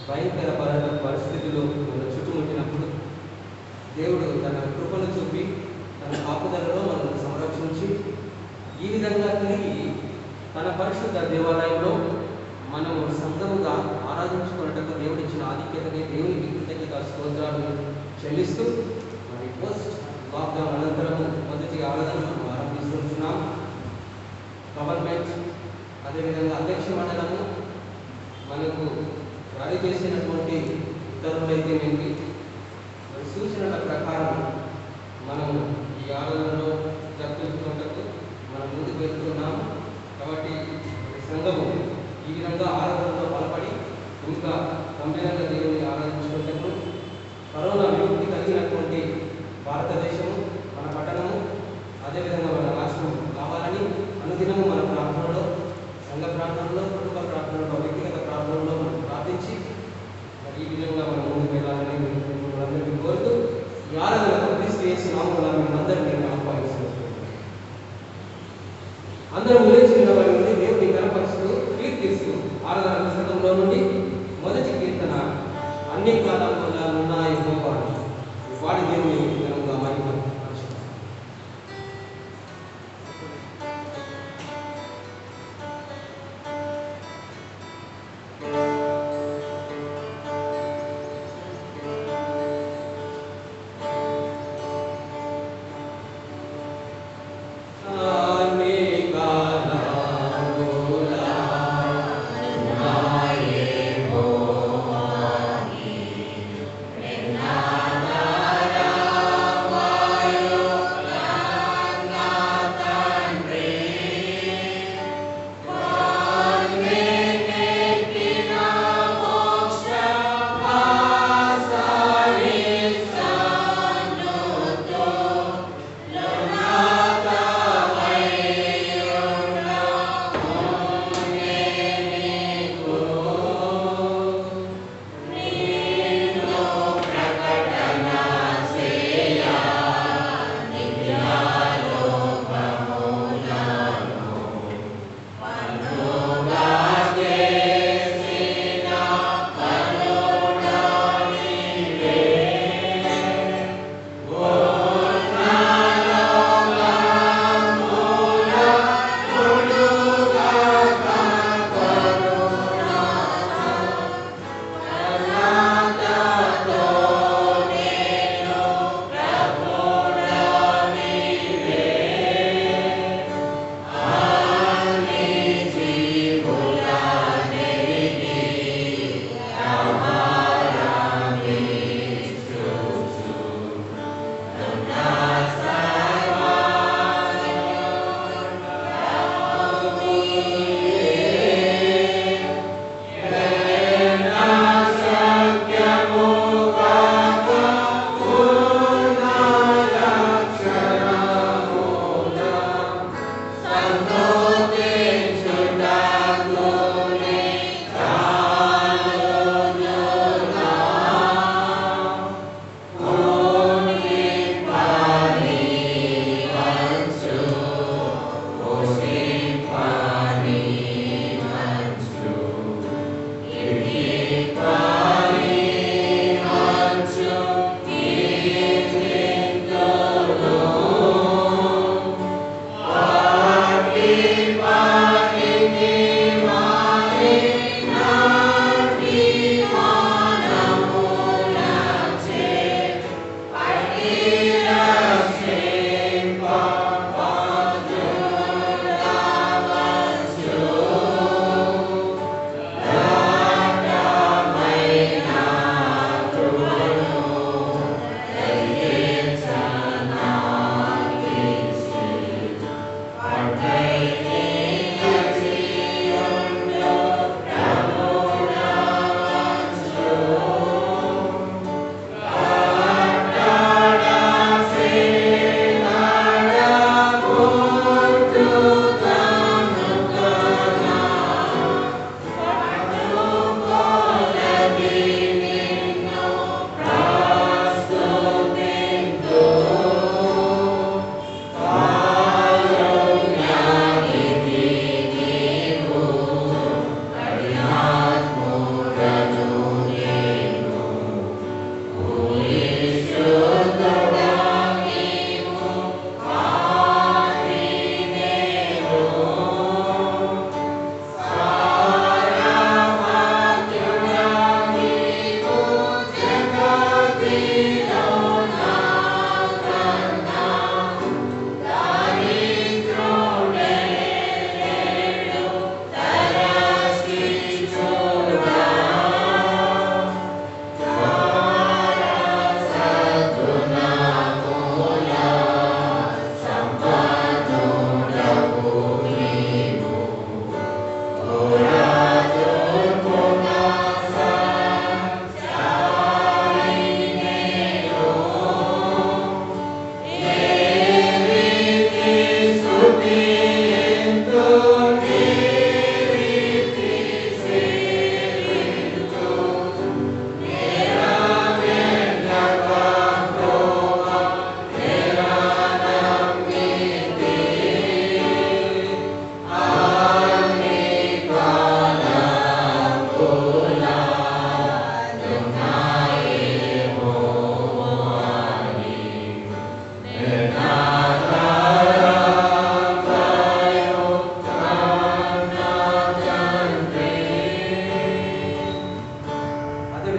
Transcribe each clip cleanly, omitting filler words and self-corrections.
భయంకర పరిస్థితులు మనం చుట్టుముట్టినప్పుడు దేవుడు తన కృపను చూపి తన కాపుదలలో మనల్ని సంరక్షించి ఈ విధంగా తిరిగి తన పరిశుద్ధ దేవాలయంలో మనము సంఘముగా ఆరాధించుకున్నట్టుగా దేవుడిచ్చిన ఆధిక్యతని దేవునికి కృతజ్ఞత స్తోత్రాలు చెల్లిస్తూ మరి పోస్ట్ లాక్డౌన్ అనంతరము మొదటి ఆరాధన మనం ఆరంభిస్తున్నాం. గవర్నమెంట్ అదేవిధంగా అధ్యక్ష మండలము మనకు జారీ చేసినటువంటి ఉత్తర్వులైతేనేమి సూచనల ప్రకారం మనం ఈ ఆరాధనలో జరిపించుకున్నట్టు మనం ముందుకు వెళ్తున్నాము. కాబట్టి సంఘము ఈ విధంగా ఆరాధనలో బలపడి ఇంకా గంభీరంగా దేవుని ఆరాధించుకున్నట్టు కరోనా విముక్తి కలిగినటువంటి భారతదేశము మన పట్టణము అదేవిధంగా మన రాష్ట్రం కావాలని అనుదినము మన ప్రార్థనలో సంఘ ప్రార్థనలో కుటుంబ ప్రార్థనలో వ్యక్తిగత ప్రార్థనలో మనం ప్రార్థించి ఈ విధంగా మనం ముందుకు వెళ్ళాలని అందరికీ కోరుతూ ఈ ఆరాధనలో క్రీస్తు యేసు నామములో మిమ్మల్ని ఆహ్వానిస్తున్నాం. అందరూ ఉల్లేఖించిన వారి నుండి దేవుని కనపరుస్తూ కీర్తిస్తూ ఆరాధన పుస్తకంలో నుండి మొదటి కీర్తన అన్ని కాలంలో ఉన్నాయి వాడి దేవుని ఘనంగా మహిమ Nada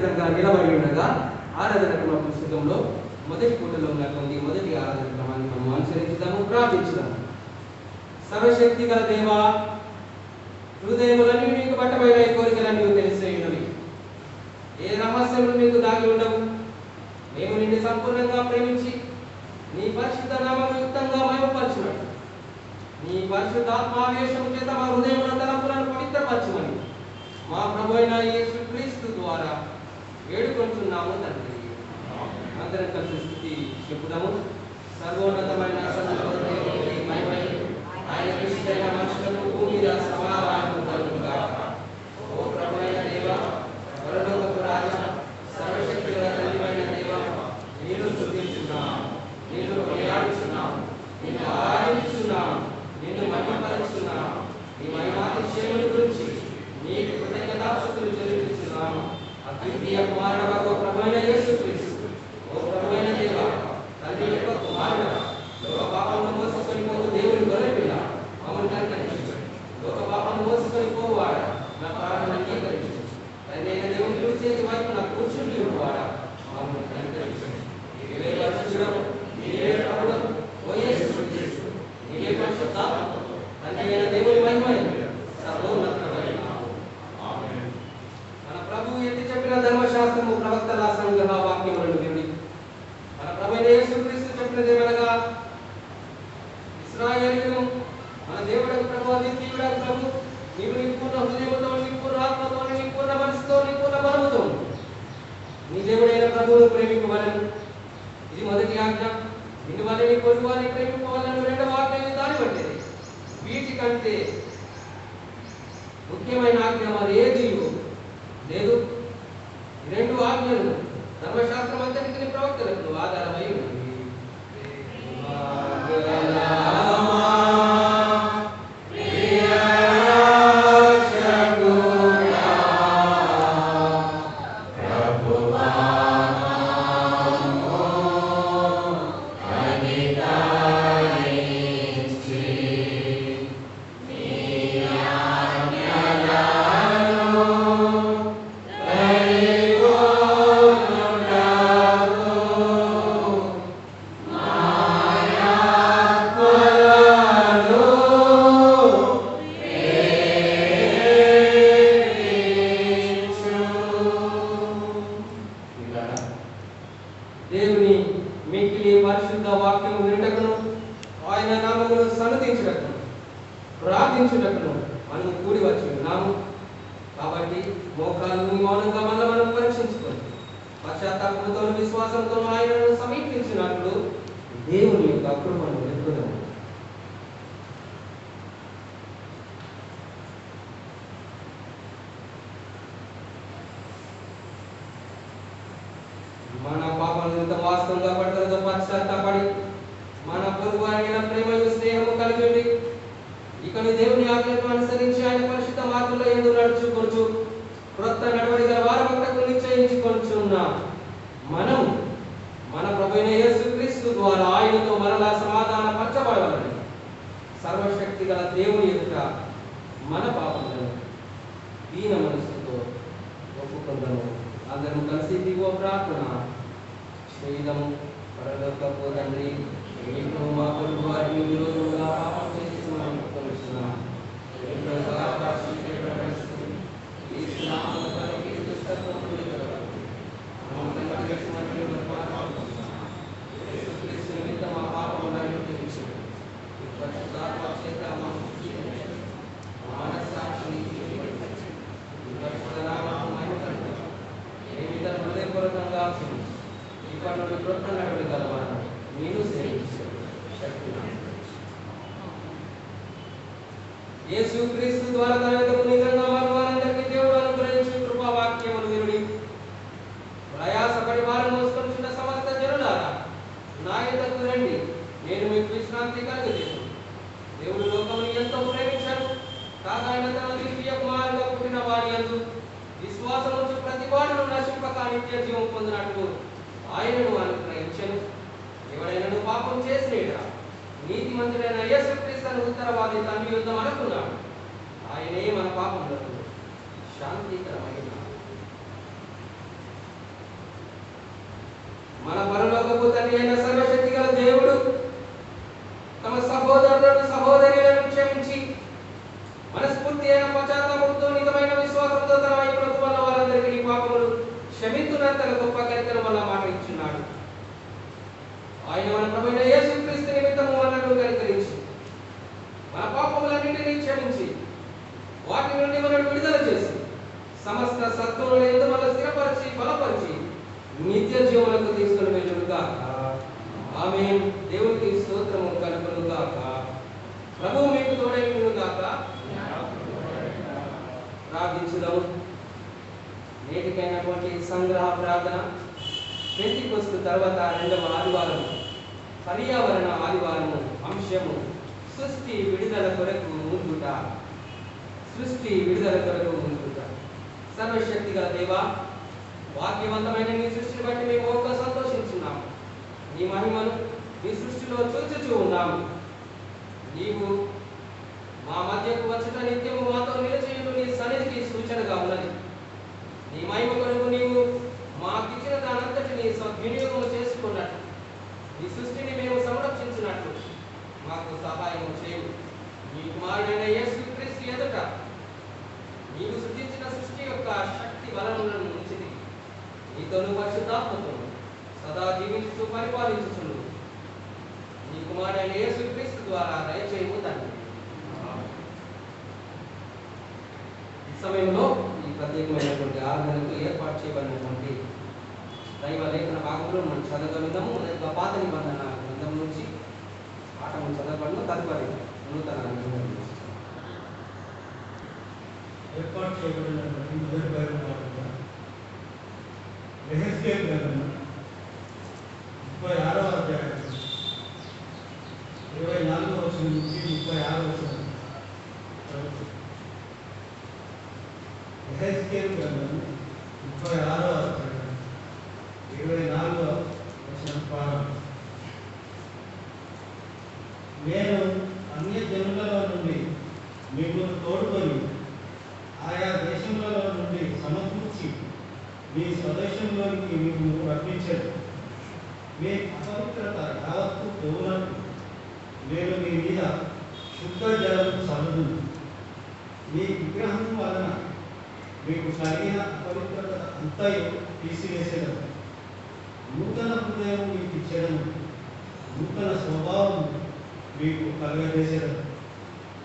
విధంగా నిలబడి ఉండగా ఆరాధన క్రమ పుస్తకంలో మొదటి పూటలో ఉన్నటువంటి మొదటి ఆరాధన క్రమాన్ని మనం అనుసరించుదాము, ప్రార్థించుదాము. సర్వశక్తి గల దేవా, హృదయములన్నీ నీకు పట్టబడిన ఈ కోరికలన్నీ తెలిసేయున్నవి. ఏ రహస్యములు నీకు దాగి ఉండవు. మేము నిన్ను సంపూర్ణంగా ప్రేమించి నీ పరిశుద్ధ నామము యుక్తంగా మహిమపరచునట్టు నీ పరిశుద్ధాత్మావేశము చేత మా హృదయముల తలంపులను పవిత్రపరచుమని మా ప్రభు అయిన యేసుక్రీస్తు ద్వారా వేడుకొంటున్నాము తండ్రి. అందరం కలిసి స్థితి చెప్పుదాము. సర్వోన్నతమైన దేవునికి మహిమయు, ఆయన కృష్ణైన మనుషులకు భూమి మీద సమాధానము కలుగుగాక. ఓ ప్రభువైన దేవా, పరలోకపు రాజా, సర్వశక్తి గల తండ్రివైన దేవా, నిన్ను స్తుతించున్నాము, నిన్ను కొనియాడుచున్నాము, నిన్ను ఆరాధించున్నాము, నిన్ను మహిమపరుచున్నాము. నీ మహిమాతిశయముల గురించి నీకు కృతజ్ఞతాస్తుతులు చెల్లించున్నాము. అద్వితీయ కుమారుడగు ప్రభువైన యేసుక్రీస్తు, ఓ ప్రభువైన దేవా, తండ్రి యొక్క కుమారుడా, లోక పాపమును మోసుకొని పోవు దేవుని గొర్రెపిల్ల, మమ్మల్ని కనికరించండి. లోక పాపమును మోసుకొని పోవాడా, నా ప్రాణాన్ని అంగీకరించండి. తండ్రి అయిన దేవుని కుడి చేతి వైపు నా కూర్చుని వాడా, మమ్మల్ని కనికరించండి. నీవే పరిశుద్ధుడవు, నీవే ప్రభుడవు, ఓ యేసుక్రీస్తు, నీవే పరిశుద్ధాత్మ, తండ్రి అయిన దేవుని మహిమయు సర్వోన్నతమైన ఆమేన్. మన ప్రభువు ఎత్తి చెప్పిన ధర్మశాస్త్రము ప్రవక్తల సంగ్రహ వాక్యములను విని మన ప్రభువైన యేసుక్రీస్తు చెప్పినదేమనగా, ఇశ్రాయేలును మన దేవుడకు ప్రభువు, నిత్యుడకు ప్రభు, నీవు నీ పూర్ణ హృదయముతో, నీ పూర్ణ ఆత్మతో, నీ పూర్ణ మనసుతో, నీ పూర్ణ బలముతో నీ దేవుడైన ప్రభువును ప్రేమింపవలెను. ఇది మొదటి ఆజ్ఞ. నిన్ను వలె నీ పొరుగు వారిని ప్రేమింపవలెను రెండవ ఆజ్ఞ దాని వంటిది. వీటికంటే ముఖ్యమైన ఆజ్ఞ మరేదీ లేదు. రెండు ఆజ్ఞలు ధర్మశాస్త్రం అంతటికి ప్రవక్తలకు ఆధారమై ఉన్నది. దేవుని మిక్కిలి పరిశుద్ధ వాక్యము వినుటకును, ఆయన నామమును సన్నతించుటకును, ప్రార్థించుటకును మనం కూడి వచ్చి ఉన్నాము. కాబట్టి మోకాళ్ళను మౌనంగా మనం పరీక్షించుకొని పశ్చాత్తాపంతో విశ్వాసంతో ఆయనను సమీపించినట్లు దేవుని యొక్క కృపను వెతుకుదాము. మన పాపాలను వాస్తవంగా పడతలతో పశ్చాత్తాపడి మన పొరుగు వారిని ప్రేమయు స్నేహము కలిగి ఉండి ఇకను దేవుని ఆజ్ఞలను అనుసరించి ఆయన పరిశుద్ధ మార్గంలో యందు నడుచుకొనుచు క్రొత్త నడవడి గల వారమునకు నిశ్చయించుకొనుచున్నాం. మనం మన ప్రభువైన యేసుక్రీస్తు ద్వారా ఆయనతో మరలా సమాధాన పరచబడవలని సర్వశక్తి గల దేవుని ఎదుట మన పాపములను దీన మనస్సుతో ఒప్పుకొందాము. అందరం కలిసి దిగువ ప్రార్థన చేయుదాము. పరలోకపు తండ్రి, నీకు మా పొరుగు వారిని విరోధముగా పాపం చేసి మనం కొలుస్తున్నాం. యేసుక్రీస్తు ద్వారా తన యొద్దకు నిజంగా వారందరికీ దేవుడు అనుగ్రహించు కృపావాక్యములు వినుడి. ప్రయాసపడి భారం మోసుకొనుచున్న సమస్త జనులారా, నా యొద్దకు రండి, నేను మీకు విశ్రాంతి కలుగజేయును. దేవుడు లోకమును ఎంతో ప్రేమించాడు, కాగా ఆయన తన ద్వితీయ కుమారుడుగా పుట్టిన వారి యందు విశ్వాసముంచు ప్రతివాడును నశింపక నిత్య జీవం పొందినట్లు ఆయనను అనుగ్రహించెను. ఎవడైనను పాపం చేసినేడా నీతిమంతుడైన యేసుక్రీస్తును ఉత్తరవాది తండ్రి యుద్ధం అనుకున్నాడు. ఆయనే మన పాపములకు శాంతికరమైన మన పరలోకపు తండ్రి అయిన సర్వశక్తి గల దేవుడు తమ సహోదరులను సహోదరులను క్షమించి మనస్ఫూర్తి అయిన పశ్చాత్తాపంతో నిజమైన విశ్వాసంతో తన వైపునకు వల్ల వారందరికీ పాపములు క్షమించున్న తన గొప్ప కనికరం వల్ల మాట ఇచ్చున్నాడు. ఆయన మన ప్రభువైన యేసుక్రీస్తు నిమిత్తము మనల్ని కనికరించి మన పాపములన్నింటినీ క్షమించి వాటి నుండి మనల్ని విడుదల చేసి సమస్త సత్వముల యందు మనల్ని స్థిరపరిచి బలపరిచి నిత్య జీవములకు తీసుకుని వెళ్ళుగాక. ఆమేన్. దేవునికి స్తోత్రము కలుగునుగాక. ప్రభువు మీకు తోడైయునుగాక. ప్రార్థించుదాము. నేటికైనటువంటి సంగ్రహ ప్రార్థన పెంతెకొస్తు తర్వాత రెండవ ఆదివారం పర్యావరణ ఆదివారము అంశము సృష్టి విడుదల కొరకు ముందుట. సృష్టి విడుదల కొరకు ముందుట. సర్వశక్తి గల దేవా, వాక్యవంతమైన నీ సృష్టిని బట్టి మేము ఒక్క సంతోషించున్నాము. నీ మహిమను నీ సృష్టిలో చూచుచూ ఉన్నాము. నీవు మా మధ్యకు వచ్చుట నిత్యము మాతో నిలిచేయుట నీ సన్నిధికి సూచనగా ఉన్నది. నీ మహిమ కొరకు నీవు మాకిచ్చిన దానంతటిని సద్వినియోగం చేసుకున్నట్టు ఈ సృష్టిని మేము సంరక్షించినట్లు మాకు సహాయం చేయు. నీ కుమారుడైన యేసుక్రీస్తు ఎదుట నీవు సృష్టించిన సృష్టి యొక్క శక్తి బలములను ఉంచితి. నీతోను పరిశుద్ధాత్మతో సదా జీవించుతూ పరిపాలించుచును నీ కుమారుడైన యేసుక్రీస్తు ద్వారా దయచేయము తండ్రి. ఈ సమయంలో ఈ ప్రత్యేకమైనటువంటి ఆరాధనకు ఏర్పాటు చేయబడినటువంటి దైవ లేఖన భాగంలో మనం చదవగలుగుతాము. మొదటిగా పాత నిబంధన గ్రంథం నుంచి పాఠం చదవబడిన తదుపరి నూతన నిబంధన ఏర్పాటు చేయబడినటువంటి మొదటి బైబిల్ భాగంగా యెహెజ్కేలు గ్రంథం 36వ అధ్యాయం 24వ వచనం నుంచి 36వ వచనం చదువుతాం. యెహెజ్కేలు గ్రంథం 36వ అధ్యాయం 24వ వచనం ప్రారంభం. నేను అన్య జనులలో నుండి మిమ్మల్ని తోడుకొని ఆయా దేశములలో నుండి సమకూర్చి మీ స్వదేశంలోనికి మిమ్మల్ని రప్పించాను. మీ అపవిత్రత యావత్తు పోవునట్టు నేను మీ మీద శుద్ధ జలం చల్లుదును. మీ విగ్రహం వలన మీకు కలిగిన అపవిత్రత అంతయు తీసివేసేదను. నూతన హృదయం మీకు ఇచ్చేదను. నూతన స్వభావం మీకు కలుగజేసేదను.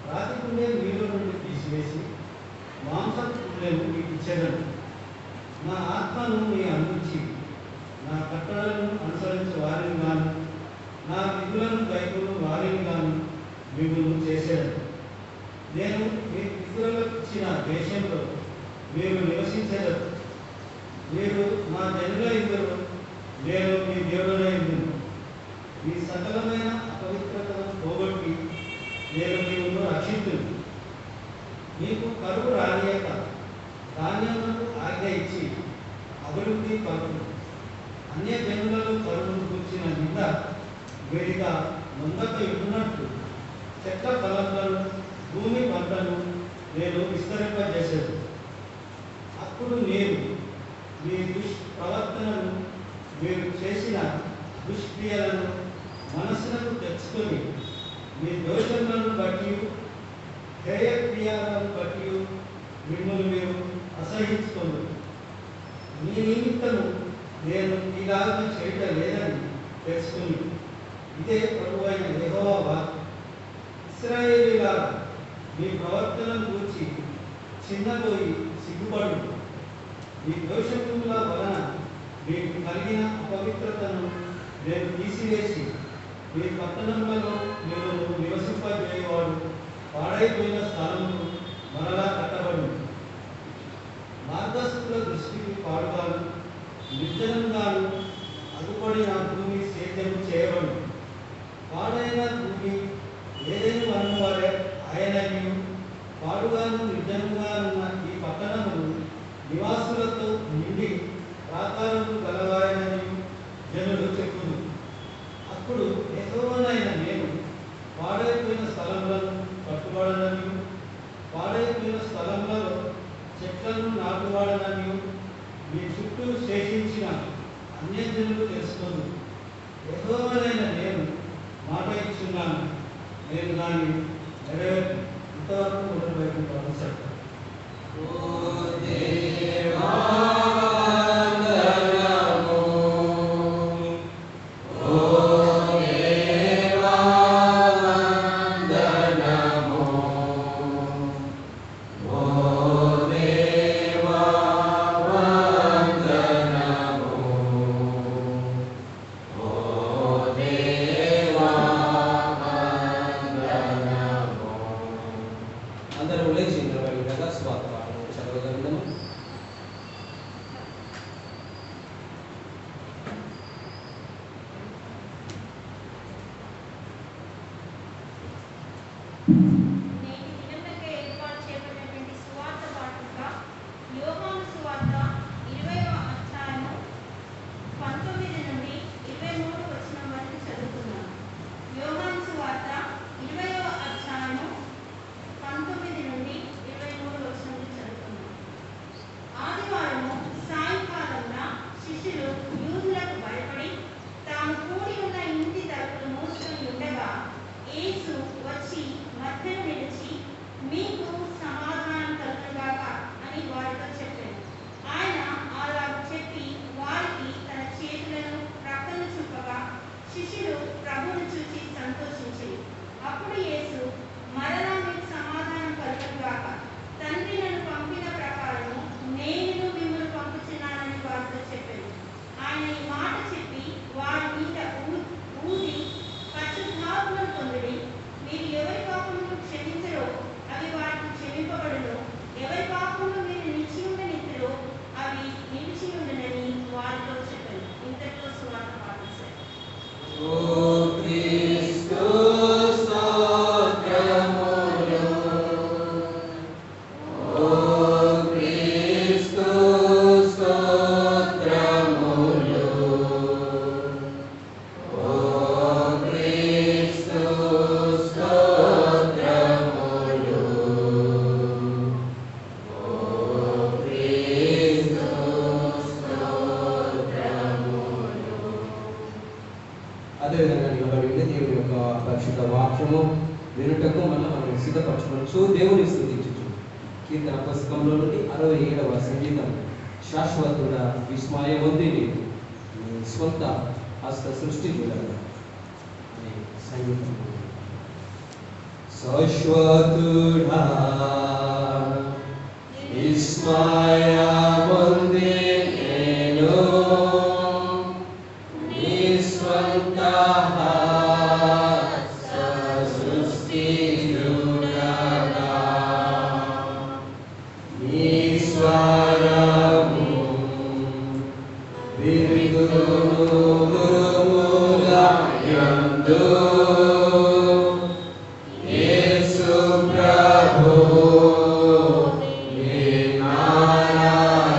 రాతి గుండె మీలో నుండి తీసివేసి మాంసపు గుండెను మీకు ఇచ్చేదను. నా ఆత్మను మీ అందించి నా కట్టడలను అనుసరించే వారిని గాను నా విధులను కైకొను వారిని గాను మిమ్మల్ని చేసేదను. నేను మీ పితరులకు ఇచ్చిన దేశంలో మీరు నివసించేదను. మీరు నా జనుల ఇందులో నేను మీ దేవుడై ఉందును. మీ సకలమైన అపవిత్రతను పోగొట్టి నేను మిమ్మల్ని రక్షించును. మీకు కరువు రానియక ధాన్యములకు ఆజ్ఞ ఇచ్చి అభివృద్ధి పరుపు. అన్య జనులలో కరువును కూర్చిన నింద వేడిగా ముందక ఇవ్వనట్టు చెట్ల ఫలములను భూమి పంటను నేను విస్తరింపజేసేది. అప్పుడు నేను మీ దుష్ప్రవర్తనను మీరు చేసిన దుష్క్రియలను మనసులకు తెచ్చుకొని మీ దోషములను బట్టి హేయ క్రియలను బట్టి మిమ్మల్ని మీరు అసహించుకోండి. మీ నిమిత్తము నేను ఇలాగ చేయటం లేదని తెలుసుకుని ఇదే ప్రభువైన యెహోవా వాక్కు. ఇశ్రాయేలీయులారా, మీ ప్రవర్తనను గూర్చి చిన్నపోయి సిగ్గుపడు. మీ దోషముల వలన మీకు కలిగిన అపవిత్రతను నేను తీసివేసి మీ పట్టణములలో మీరు నివసింపజేయవాడు పాడైపోయిన స్థలమును మరలా కట్టబడు. మార్గస్థుల దృష్టికి పాడుగాను నిర్జనంగాను అదుపడిన భూమి సేద్యము చేయబడు. పాడైన భూమి ఏదైనా వనము వారే ఆయనని పాడుగాను నిర్జనంగానున్న ఈ పట్టణమును నివాసులతో నిండి ప్రాకారములు గలవాయనని జనులు చెప్పును. అప్పుడు యెహోవానైన నేను పాడైపోయిన స్థలములను పట్టుబడనని పాడైపోయిన స్థలములలో చెట్లను నాటువాడనని మీ చుట్టూ శేషించిన అన్యజనులు తెలుసుకోదు. యెహోవానైన నేను మాట ఇచ్చున్నాను, నేను దాన్ని నెరవేర్చు. ఇంతవరకు మొదలుపెట్టిన అవసరం. అందరూ లేచి నిలబడినగా స్వాత పాఠం చదవగలము. నేటి దినమునకే ఏర్పాటు చేయబడినటువంటి సువార్త పాఠంగా యోహాను సువార్త 20వ అధ్యాయము 19 నుండి 23 వచనం వరకు చదువుతున్నాను. యోహాను సువార్త 20వ అధ్యాయము 19 నుండి 23 వచనం చదువుతున్నాను. ఆదివారము సాయంకాలంన శిష్యులు యూదులకు భయపడి తాము కూడి ఉన్న ఇంటి తలుపులు మూసుకొని ఉండగా యేసు వచ్చి మధ్యలో నిలిచి, మీకు సమాధానం కలుగుగాక అని వారితో చెప్పాడు. ఆయన అలాగ చెప్పి వారికి తన చేతులను ప్రక్కను చూపగా శిష్యులు ప్రభువును చూచి సంతోషించారు. అప్పుడు యేసు, మరలా మీకు సమాధానం కలుగుగాక, తండ్రి నన్ను పంపిన ప్రకారము నేను మిమ్మల్ని పంపుచున్నానని వారితో చెప్పాడు. ఆయన ఈ మాట చెప్పి వారి మీద ఊది పరిశుద్ధాత్మను పొందిడి. మీరు ఎవరి పాపములను క్షమించరో అవి వారికి క్షమింపబడును, ఎవరి పాపములు మీరు నిలిచి ఉండనిద్దరో అవి నిలిచి ఉండనని వారితో చెప్పారు. ఇంతటితో సువార్త పాటించారు. అదేవిధంగా నిలబడి ఉండి దేవుని యొక్క పరిశుద్ధ వాక్యము వినుటకు మనం సిద్ధపరచుకోవచ్చు. దేవుని స్తుతించుచు కీర్తన పుస్తకంలో నుండి 67వ సంగీతం, శాశ్వతుడ విస్మయముందిని నీ స్వంత హస్త సృష్టి చూడాలి అనే సంగీతం. శాశ్వతుడా విస్మయముంది నేను నీ స్వంత హస్త సృష్టి చూడగా, నీ స్వరము విరుగును ఉరుముల యందు యేసు ప్రభు నీ నారాయణ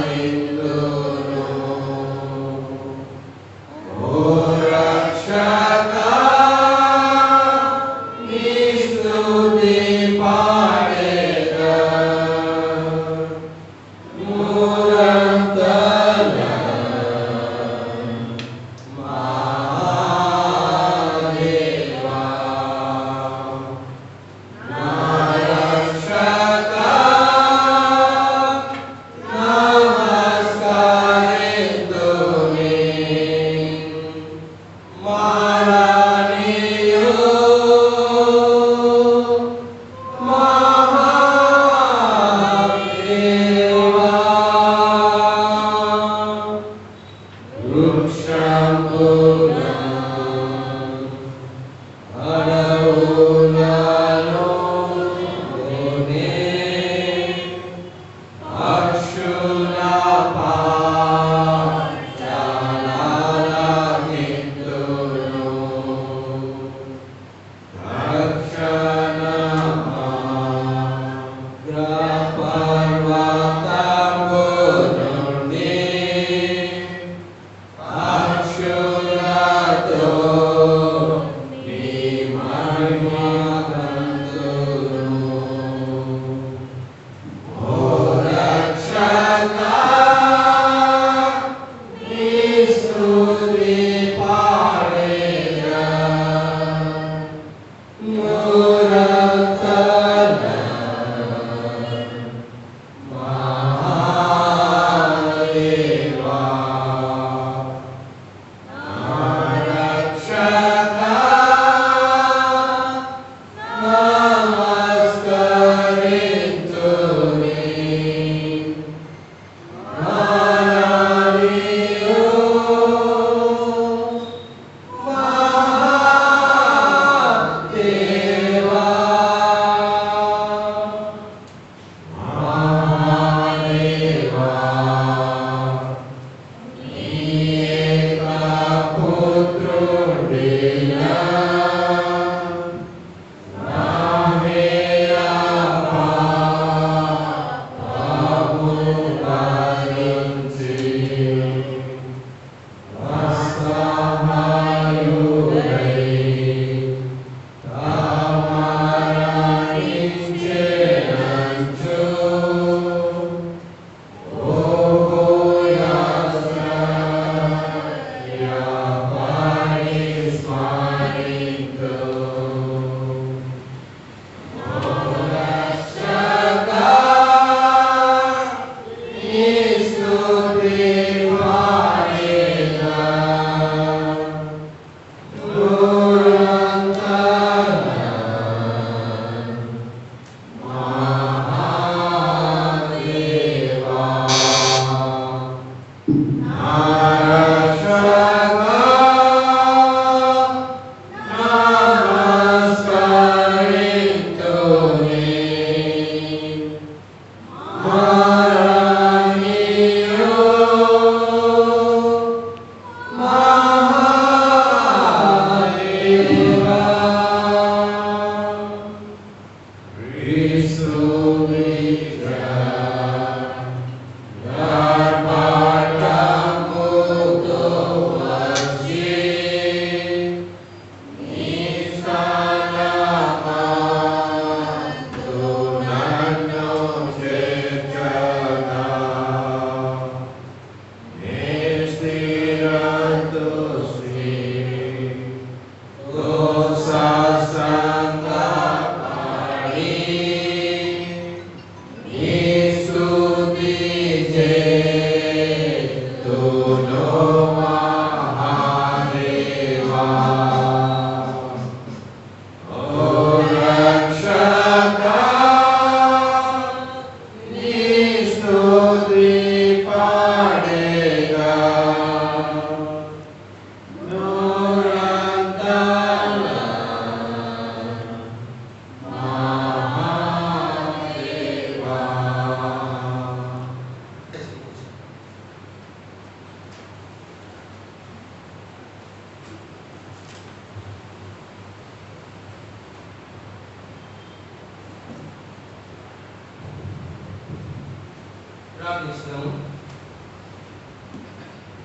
ప్రార్థిస్తున్నాము.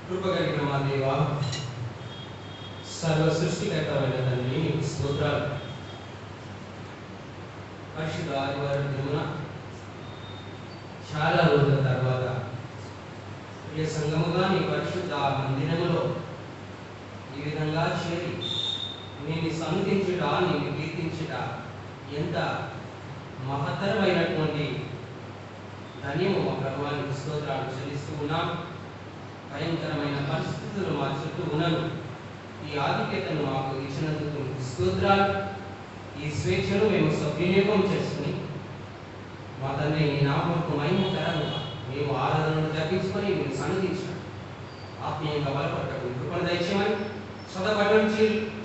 కృపగలిగిన మా దేవ, సర్వ సృష్టికర్తమైన తండ్రి, నీకు స్తోత్రాలు. పరిశుద్ధ ఆదివారం దినమున చాలా రోజుల తర్వాత ప్రియ సంఘముగా నీ పరిశుద్ధ మందిరములో ఈ విధంగా చేరి నేను సన్నిధించుట, నేను కీర్తించుట ఎంత మహత్తరమైనటువంటి ధన్యము మా ప్రభువానికి స్తోత్రాలు చెల్లిస్తూ ఉన్నాం. భయంకరమైన పరిస్థితులు మా చుట్టూ ఉన్నను ఈ ఆధిక్యతను మాకు ఇచ్చినందుకు స్తోత్రాలు. ఈ స్వేచ్ఛను మేము సద్వినియోగం చేసుకుని మా తండ్రి నీ నామముకు మహిమకరంగా మేము ఆరాధనను జరిపించుకొని మీరు సన్నిధించాం. ఆత్మీయంగా బలపడటకు కృపణ దయచేయమని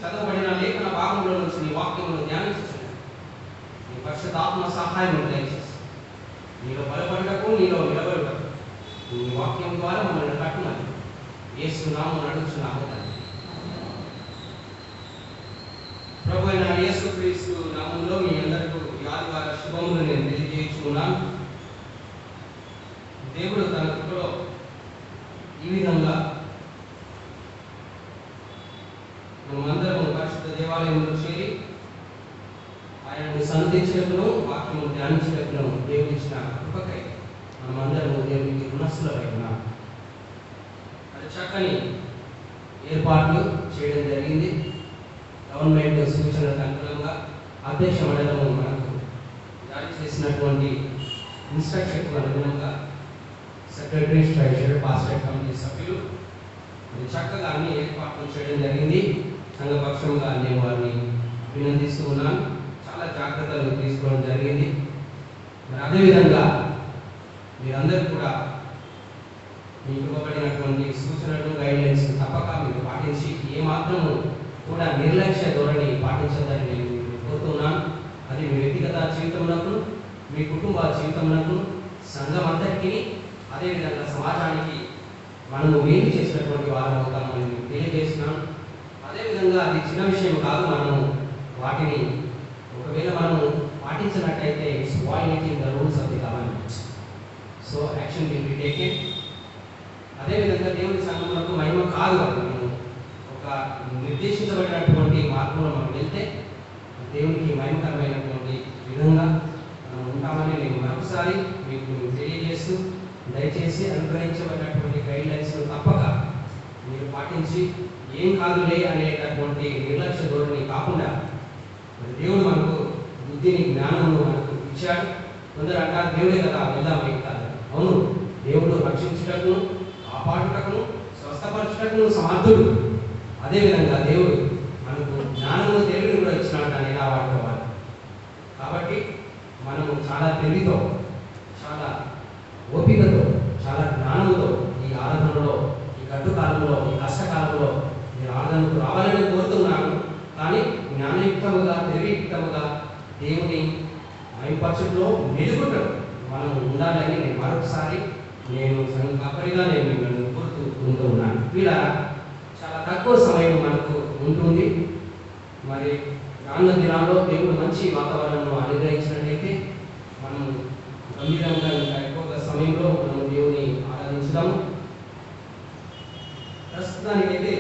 చదవబడిన లేఖన భాగంలో నుంచి నీ వాక్యమును ధ్యానించుచున్నాను. నీ పరిశుద్ధాత్మ సహాయం దయచేసి నీలో బలపడటకు, నీలో నిలబడటకు నీ వాక్యం ద్వారా మమ్మల్ని కట్టుమని యేసు నామమున అడుగుచున్నాము తండ్రి. ప్రభు అయిన యేసుక్రీస్తు నామములో మీ అందరికీ ఈ ఆదివార శుభములు నేను తెలియజేస్తున్నాను. దేవుడు తన కృపలో ఈ విధంగా మనమందరము పరిశుద్ధ దేవాలయంలో చేరి ఆయనను సన్నిధించినప్పుడు, వాక్యము ధ్యానించినప్పుడు దేవుడు ఇచ్చిన కృపకై మనమందరము దేవునికి రుణస్థులమై ఉన్నాం. అది చక్కని ఏర్పాట్లు చేయడం జరిగింది. గవర్నమెంట్ సూచనలకు అనుగుణంగా అధ్యక్ష మండలము మనకు జారీ చేసినటువంటి ఇన్స్ట్రక్షన్కు అనుగుణంగా సెక్రటరీ, ట్రెజరర్, పాస్టర్ కమిటీ సభ్యులు మరి చక్కగా అన్ని ఏర్పాట్లు చేయడం జరిగింది. సంఘపక్షంగా నేను వారిని అభినందిస్తూ ఉన్నాను. చాలా జాగ్రత్తలు తీసుకోవడం జరిగింది. మరి అదేవిధంగా మీరందరూ కూడా మీకు ఇవ్వబడినటువంటి సూచనలు, గైడ్లైన్స్ తప్పక మీరు పాటించి ఏమాత్రము కూడా నిర్లక్ష్య ధోరణి పాటించదని నేను కోరుతున్నాను. అది మీ వ్యక్తిగత జీవితమునకు, మీ కుటుంబ జీవితమునకు, సంఘం అంతటికీ అదేవిధంగా సమాజానికి మనము మేలు చేసినటువంటి వారు అవుతామని మీకు తెలియజేస్తున్నాం. అదేవిధంగా అది చిన్న విషయం కాదు. మనము వాటిని ఒకవేళ మనము పాటించినట్టయితే it's violating the rules of the government. So action will be taken. అదేవిధంగా దేవుని సంఘములకు మహిమ కాదు. అది మనం ఒక నిర్దేశించబడినటువంటి మార్గంలో మనం వెళ్తే దేవునికి మహిమకరమైనటువంటి విధంగా మనం ఉంటామని నేను మరొకసారి మీకు తెలియజేస్తూ, దయచేసి అనుగ్రహించబడినటువంటి గైడ్ లైన్స్ను తప్పక మీరు పాటించి ఏం కాదులే అనేటటువంటి నిర్లక్ష్య ధోరణి కాకుండా మరి దేవుడు మనకు బుద్ధిని జ్ఞానమును మనకు ఇచ్చాడు. కొందరు అంటారు దేవుడే కదా వెళ్దామని కాదు. అవును, దేవుడు రక్షించుటకును కాపాడుటకును స్వస్థపరచుటకును సమర్థుడు. అదేవిధంగా దేవుడు మనకు జ్ఞానము తెలివిని కూడా ఇచ్చినాడు. దాన్ని ఎలా వాడుకోవాలి. కాబట్టి మనము చాలా తెలివితో, చాలా ఓపికతో, చాలా జ్ఞానంతో ఈ ఆరాధనలో, ఈ గడ్డు కాలంలో, ఈ కష్టకాలంలో మీరు ఆరాధనకు రావాలని కోరుతున్నాను. కానీ జ్ఞానయుక్తముగా, తెలివియుక్తముగా దేవుని మహిమపరచుటలో మెలుగుటం మనం ఉండాలని నేను మరొకసారి కాపరిగా నేను మిమ్మల్ని కోరుతూ ఉన్నాను. ఇలా చాలా తక్కువ సమయం మనకు ఉంటుంది. మరి రానున్న దినాల్లో దేవుడు మంచి వాతావరణం అనుగ్రహించినట్లయితే మనం గంభీరంగా ఇంకా ఎక్కువగా సమయంలో మనం దేవుని ఆరాధించుదాము. ప్రస్తుతానికైతే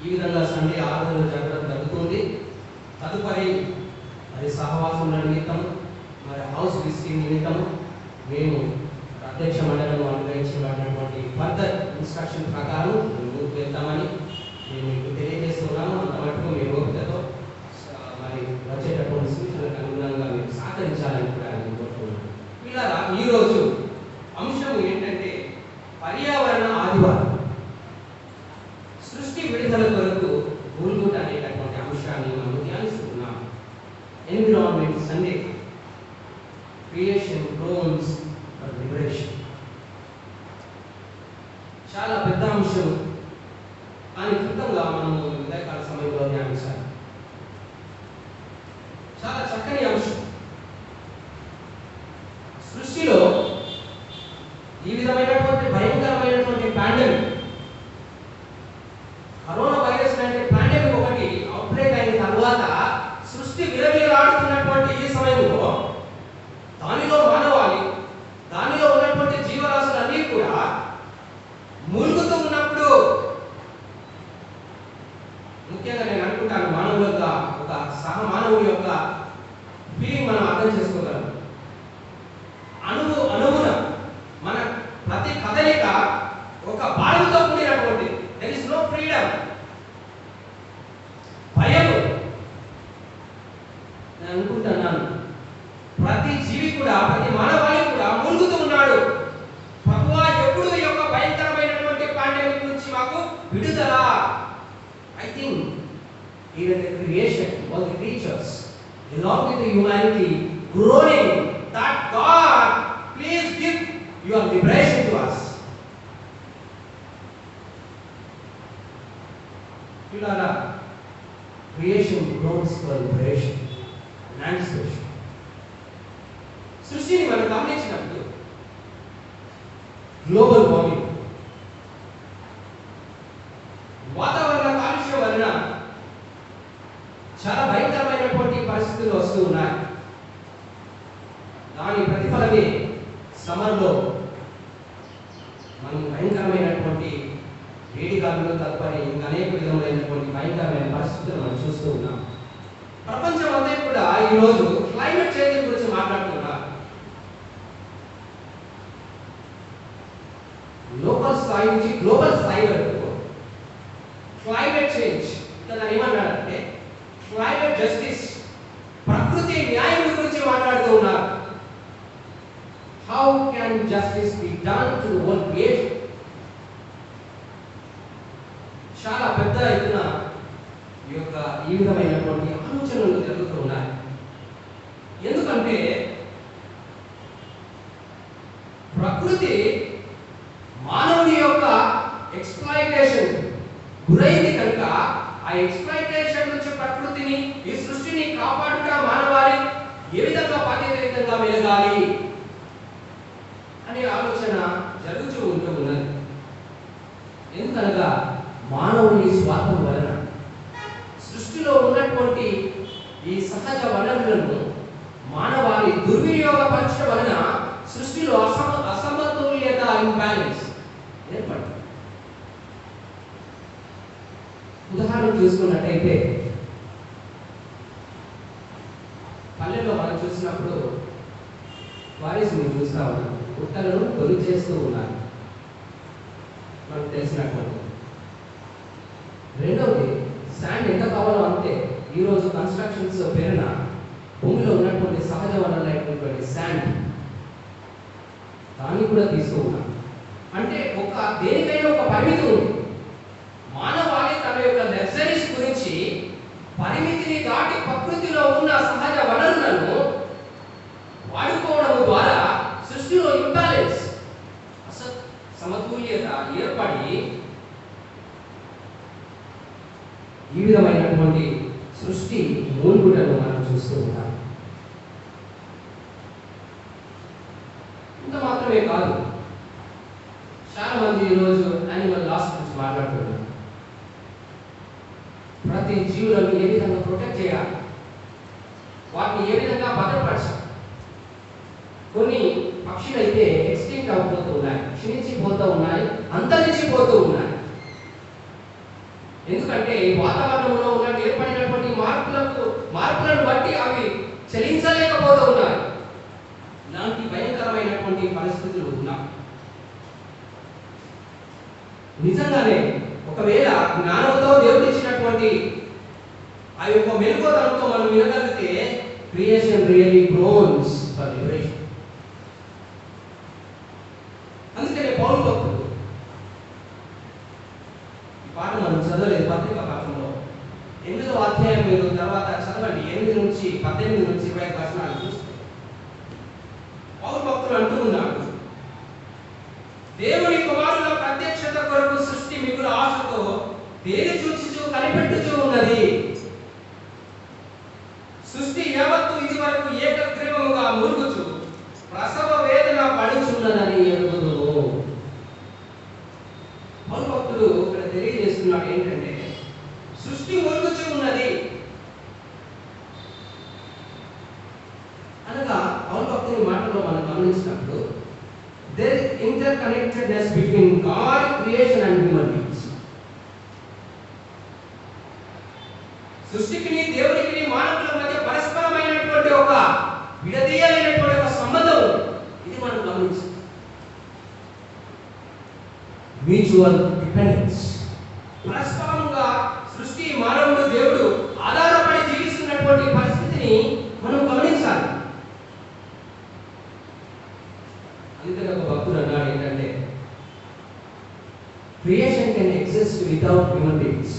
ఈ విధంగా సండే ఆరాధన జరగడం జరుగుతుంది. తదుపరి మరి సహవాసముల నిమిత్తం, మరి హౌస్ విజిటింగ్ నిమిత్తం మేము అధ్యక్ష మండలం అనుగ్రహించబడినటువంటి ఫర్దర్ ఇన్స్ట్రక్షన్ ప్రకారం ముందుకు వెళ్తామని నేను మీకు తెలియజేస్తున్నాను. అంత మటుకు మీ ఓపికతో మరి వచ్చేటటువంటి సూచనలకు అనుగుణంగా మీరు సహకరించాలని కూడా నేను కోరుతున్నాను. ఇలా ఈరోజు అంశం ఏంటంటే పర్యావరణ ఆదివారం, సృష్టి విడుదల కొరకు గూల్గుట్ అనేటటువంటి అంశాన్ని మనం ధ్యానిస్తున్నాం. Environment Sunday, creation groans for liberation. చాలా పెద్ద అంశం, కానీ క్లుప్తంగా మనము ఉదయకాల సమయంలో ధ్యానించాలి. చాలా చక్కని అంశం. సృష్టిలో ఈ విధమైనటువంటి భయంకరమైనటువంటి పాండమిక్, కరోనా వైరస్ లాంటి పాండమిక్ ఒకటి అవుట్బ్రేక్ అయిన తర్వాత సృష్టి విరవిరాడుతున్నటువంటి ఈ సమయంలో దానిలో మానవాళి, దానిలో ఉన్నటువంటి జీవరాశులన్నీ కూడా ములుగుతూ ఉన్నప్పుడు ముఖ్యంగా నేను అనుకుంటాను మానవుల యొక్క ఒక సహమానవుడి యొక్క ఫీలింగ్ మనం అర్థం చేసుకోగలం. అణువున మన ప్రతి కదలిక ఒక బాధతో కూడినటువంటి, దెర్ ఇస్ నో ఫ్రీడమ్. భయము. నేను అనుకుంటున్నాను ప్రతి జీవి కూడా, ప్రతి మానవాళి కూడా ములుగుతూ ఉన్నాడు. ప్రభువా, ఎప్పుడు ఈ యొక్క భయంకరమైనటువంటి పాండమిక్ నుంచి మాకు విడుదల. I think even the creation, all the creatures, along with the humanity, groaning that God, please give your liberation to us. Pillara, creation groans for liberation and anticipation. సృష్టిని మనం గమనించినప్పుడు గ్లోబల్ వార్మింగ్, వాతావరణ కాలుష్యం వలన చాలా భయంకరమైనటువంటి పరిస్థితులు వస్తూ ఉన్నాయి. దాని ప్రతిఫలమే సమ్మర్లో మనం భయంకరమైనటువంటి వేడిగాలులు, తదుపరి ఇంకా అనేక విధములైనటువంటి భయంకరమైన పరిస్థితులు మనం చూస్తూ ఉన్నాం. ప్రపంచం అంతా కూడా ఈరోజు క్లైమేట్ చేంజ్ గురించి మాట్లాడుతున్నారు. లోకల్ స్థాయి నుంచి గ్లోబల్ స్థాయి వరకు క్లైమేట్ చేంజ్, ఇక్కడ ఏమన్నాడంటే క్లైమేట్ జస్టిస్, ప్రకృతి న్యాయం గురించి మాట్లాడుతూ ఉన్నారు. How can justice be done to the whole creation? చాలా పెద్ద ఎత్తున ఈ విధమైనటువంటి ఆలోచనలు జరుగుతూ ఉన్నాయి. ఎందుకంటే ప్రకృతి మానవుని యొక్క ఎక్స్‌ప్లాయిటేషన్ గురైంది కనుక ఆ ఎక్స్‌ప్లాయిటేషన్ నుంచి ప్రకృతిని, ఈ సృష్టిని కాపాడుట మానవాళి ఏ విధంగా బాధ్యతాయుతంగా మెలగాలి అనే ఆలోచన జరుగుతూ ఉన్నది. ఎందుకనగా మానవుని స్వార్థం వలన సృష్టిలో ఉన్నటువంటి ఈ సహజ వనరులను మానవాళి దుర్వినియోగపరచడం వలన సృష్టిలో అసమతుల్యత ఇంబ్యాలెన్స్ ఏర్పడుతుంది. ఉదాహరణ చూసుకున్నట్టయితే పల్లెల్లో మనం చూసినప్పుడు వారిస్ మీరు చూస్తూ ఉన్నాం, కుట్టలను తొలి చేస్తూ ఉన్నారు, మనకు తెలిసినటువంటి. రెండవది, శాండ్ ఎంత కావాలో అంతే ఈరోజు కన్స్ట్రక్షన్స్ పేరున భూమిలో ఉన్నటువంటి సహజ వనరులైనటువంటి శాండ్ దాన్ని కూడా తీస్తూ ఉన్నాం. అంటే దేనికైనా ఒక పరిమితి ఉంది. మానవాళి తన యొక్క లగ్జరీస్ గురించి పరిమితిని దాటి ప్రకృతిలో ఉన్న సహజ వనరులను వాడుకోవడం ద్వారా సృష్టిలో ఇంబ్యాలెన్స్ సమతుల్యత ఏర్పడి ఈ విధమైనటువంటి సృష్టి మూల్గుటను మనం చూస్తూ ఉంటాం. ఇంత మాత్రమే కాదు, చాలా మంది ఈరోజు యానిమల్ లాస్ గురించి మాట్లాడుతున్నారు. ప్రతి జీవులను ఏ విధంగా ప్రొటెక్ట్ చేయాలి, వాటిని ఏ విధంగా భద్రపరచాలి. కొన్ని పక్షులు అయితే ఎక్స్టింక్ట్ అయిపోతూ ఉన్నాయి, క్షీణించిపోతూ ఉన్నాయి, అంతరించిపోతూ ఉన్నాయి. ఎందుకంటే వాతావరణంలో ఉన్న ఏర్పడినటువంటి మార్పులను బట్టి అవి చలించలేకపోతూ ఉన్నాయి. ఇలాంటి భయంకరమైనటువంటి పరిస్థితులు ఉన్నాయి. నిజంగానే ఒకవేళ జ్ఞానంతో దేవుడు ఇచ్చినటువంటి ఆ యొక్క మెలుగుదనంతో మనం వినగలిగితే creation really groans for liberation. అందుకనే పౌలు భక్తుడు ఈ పాట మనం చదవలేదు, పత్రికా పాఠంలో 8వ అధ్యాయం మీరు తర్వాత చదవండి, 8 నుంచి 18 నుంచి 20 వచనాలు చూస్తే పౌలు భక్తుడు అంటూ ఉన్నాడు, దేవుని కుమారుల ప్రత్యక్షత కొరకు సృష్టి మిగుల ఆశతో దేని చూచుచు కనిపెట్టుచూ ఉన్నది. సృష్టి యావత్తు ఇది వరకు ఏకగ్రీవముగా మూలుగుచు ప్రసవ వేదన పడుచున్నదని ఎరుగుదును. పౌలు భక్తుడు ఇక్కడ తెలియజేస్తున్నాడు ఏంటంటే సృష్టి మూలుగుచూ ఉన్నది అనగా పౌలు భక్తుని మాటలో మనం గమనించినప్పుడు there is interconnectedness between God creation and human beings. సృష్టికి దేవునికి మానవుల మధ్య పరస్పరమైనటువంటి ఒక విడదీయలేనటువంటి ఒక సంబంధం ఇది మనం గమనించాలి. మ్యూచువల్ డిపెండెన్స్, పరస్పరంగా సృష్టి మానవుడు దేవుడు ఆధారపడి జీవిస్తున్నటువంటి పరిస్థితిని మనం గమనించాలి. అందుకని ఒక భక్తుడు అన్నాడు ఏంటంటే creation can exist without human beings,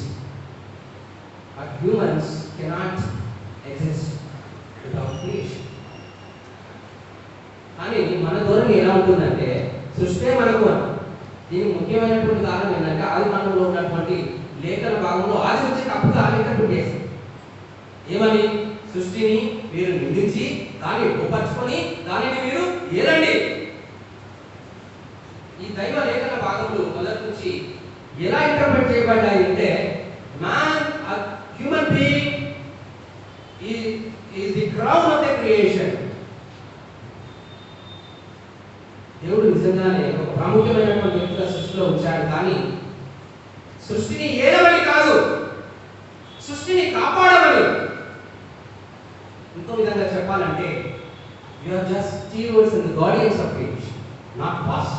but humans cannot exist without creation. కానీ మన ధోరణి ఎలా ఉంటుందంటే సృష్టి మనకు దీనికి ముఖ్యమైనటువంటి కారణం ఏంటంటే ఆదికాండంలో ఉన్నటువంటి లేఖన భాగంలో ఆది నుంచి తప్పుగా లేఖను చేశారు. ఏమని? సృష్టిని మీరు నిందించి దాన్ని ఉపర్చుకొని దానిని మీరు ఏలండి. ఈ దైవ లేఖన భాగంలో మొదటి నుంచి ఎలా ఇంటర్ప్రెట్ చేయబడ్డాయి అంటే man human being is the crown of the creation. దేవుడు నిజంగానే ఒక ప్రాముఖ్యమైనటువంటి వ్యక్తిగా సృష్టిలో ఉంచాడు, కానీ సృష్టిని ఏలవని కాదు, సృష్టిని కాపాడమని. ఇంకో విధంగా చెప్పాలంటే you are just stewards and guardians of creation, not boss.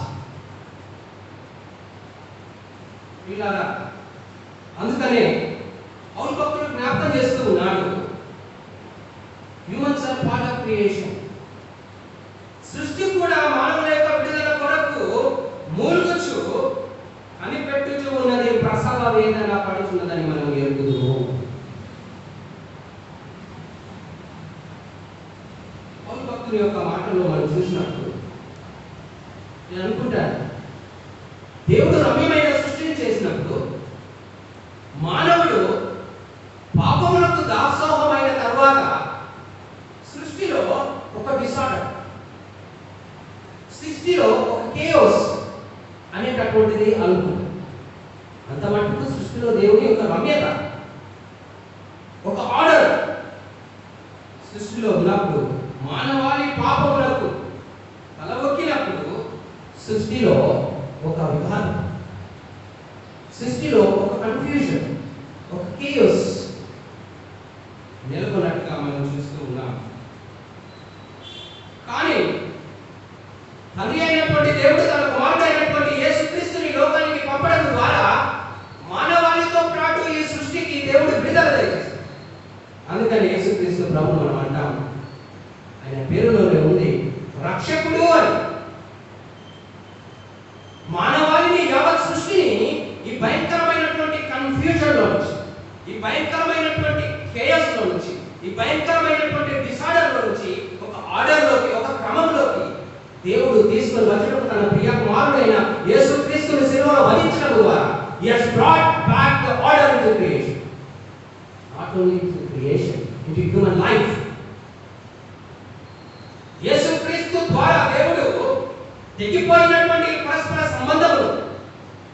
ఇలాగా అందుకనే పౌలు భక్తుడు జ్ఞాపకం చేస్తూ ఉన్నాడు, humans are part of creation. సృష్టి కూడా మానవుల యొక్క విడుదల కొరకు మూలుగుచు కనిపెట్టుచు ఉన్నది, ప్రసవ వేదన పడుచున్నదని మనం ఎరుగుదుము. పౌలు భక్తుని యొక్క మాటల్లో మనం చూసినప్పుడు నేను అనుకుంటాను, దేవుడు రమ్యమైన సృష్టిని చేసినప్పుడు మానవుడు పాపములకు దాసోహమైన తర్వాత సృష్టిలో ఒక డిసార్డర్, సృష్టిలో ఒక కేయోస్, అనేటటువంటిది అలుపు. అంత మటుకు సృష్టిలో దేవుని యొక్క రమ్యత, ఒక ఆర్డర్ సృష్టిలో ఉన్నప్పుడు మానవాళి పాపములకు తలవొక్కినప్పుడు సృష్టిలో ఒక విధానం, సృష్టిలో ఒక కన్ఫ్యూజన్, ఒక కేయోస్ నెలకొన్నట్టుగా మనం చూస్తూ ఉన్నాం. కానీ తండ్రి అయినటువంటి దేవుడు తన కుమారుడు అయినటువంటి యేసుక్రీస్తుని లోకానికి పంపడం ద్వారా మానవాళితో పాటు ఈ సృష్టికి దేవుడు విడుదల దయచేస్తాడు. అందుకని యేసుక్రీస్తు ప్రభువు మనం అంటాం, ఆయన పేరులోనే ఉంది రక్షకుడు అని. మానవాళిని, యావత్ సృష్టిని ఈ భయంకరమైనటువంటి కన్ఫ్యూజన్ లో నుంచి, ఈ భయంకరమైనటువంటి కేయస్ లో నుంచి, ఈ భయంకరమైనటువంటి డిసార్డర్ లో నుంచి ఒక ఆర్డర్ లోకి, ఒక క్రమంలోకి దేవుడు తీసుకొని వచ్చడం తన ప్రియ కుమారుడైన యేసుక్రీస్తుని శిలువలో వధించడం ద్వారా he has brought back the order into creation, not only into creation, into human life. యేసుక్రీస్తు ద్వారా దేవుడు తెగిపోయినటువంటి పరస్పర సంబంధములు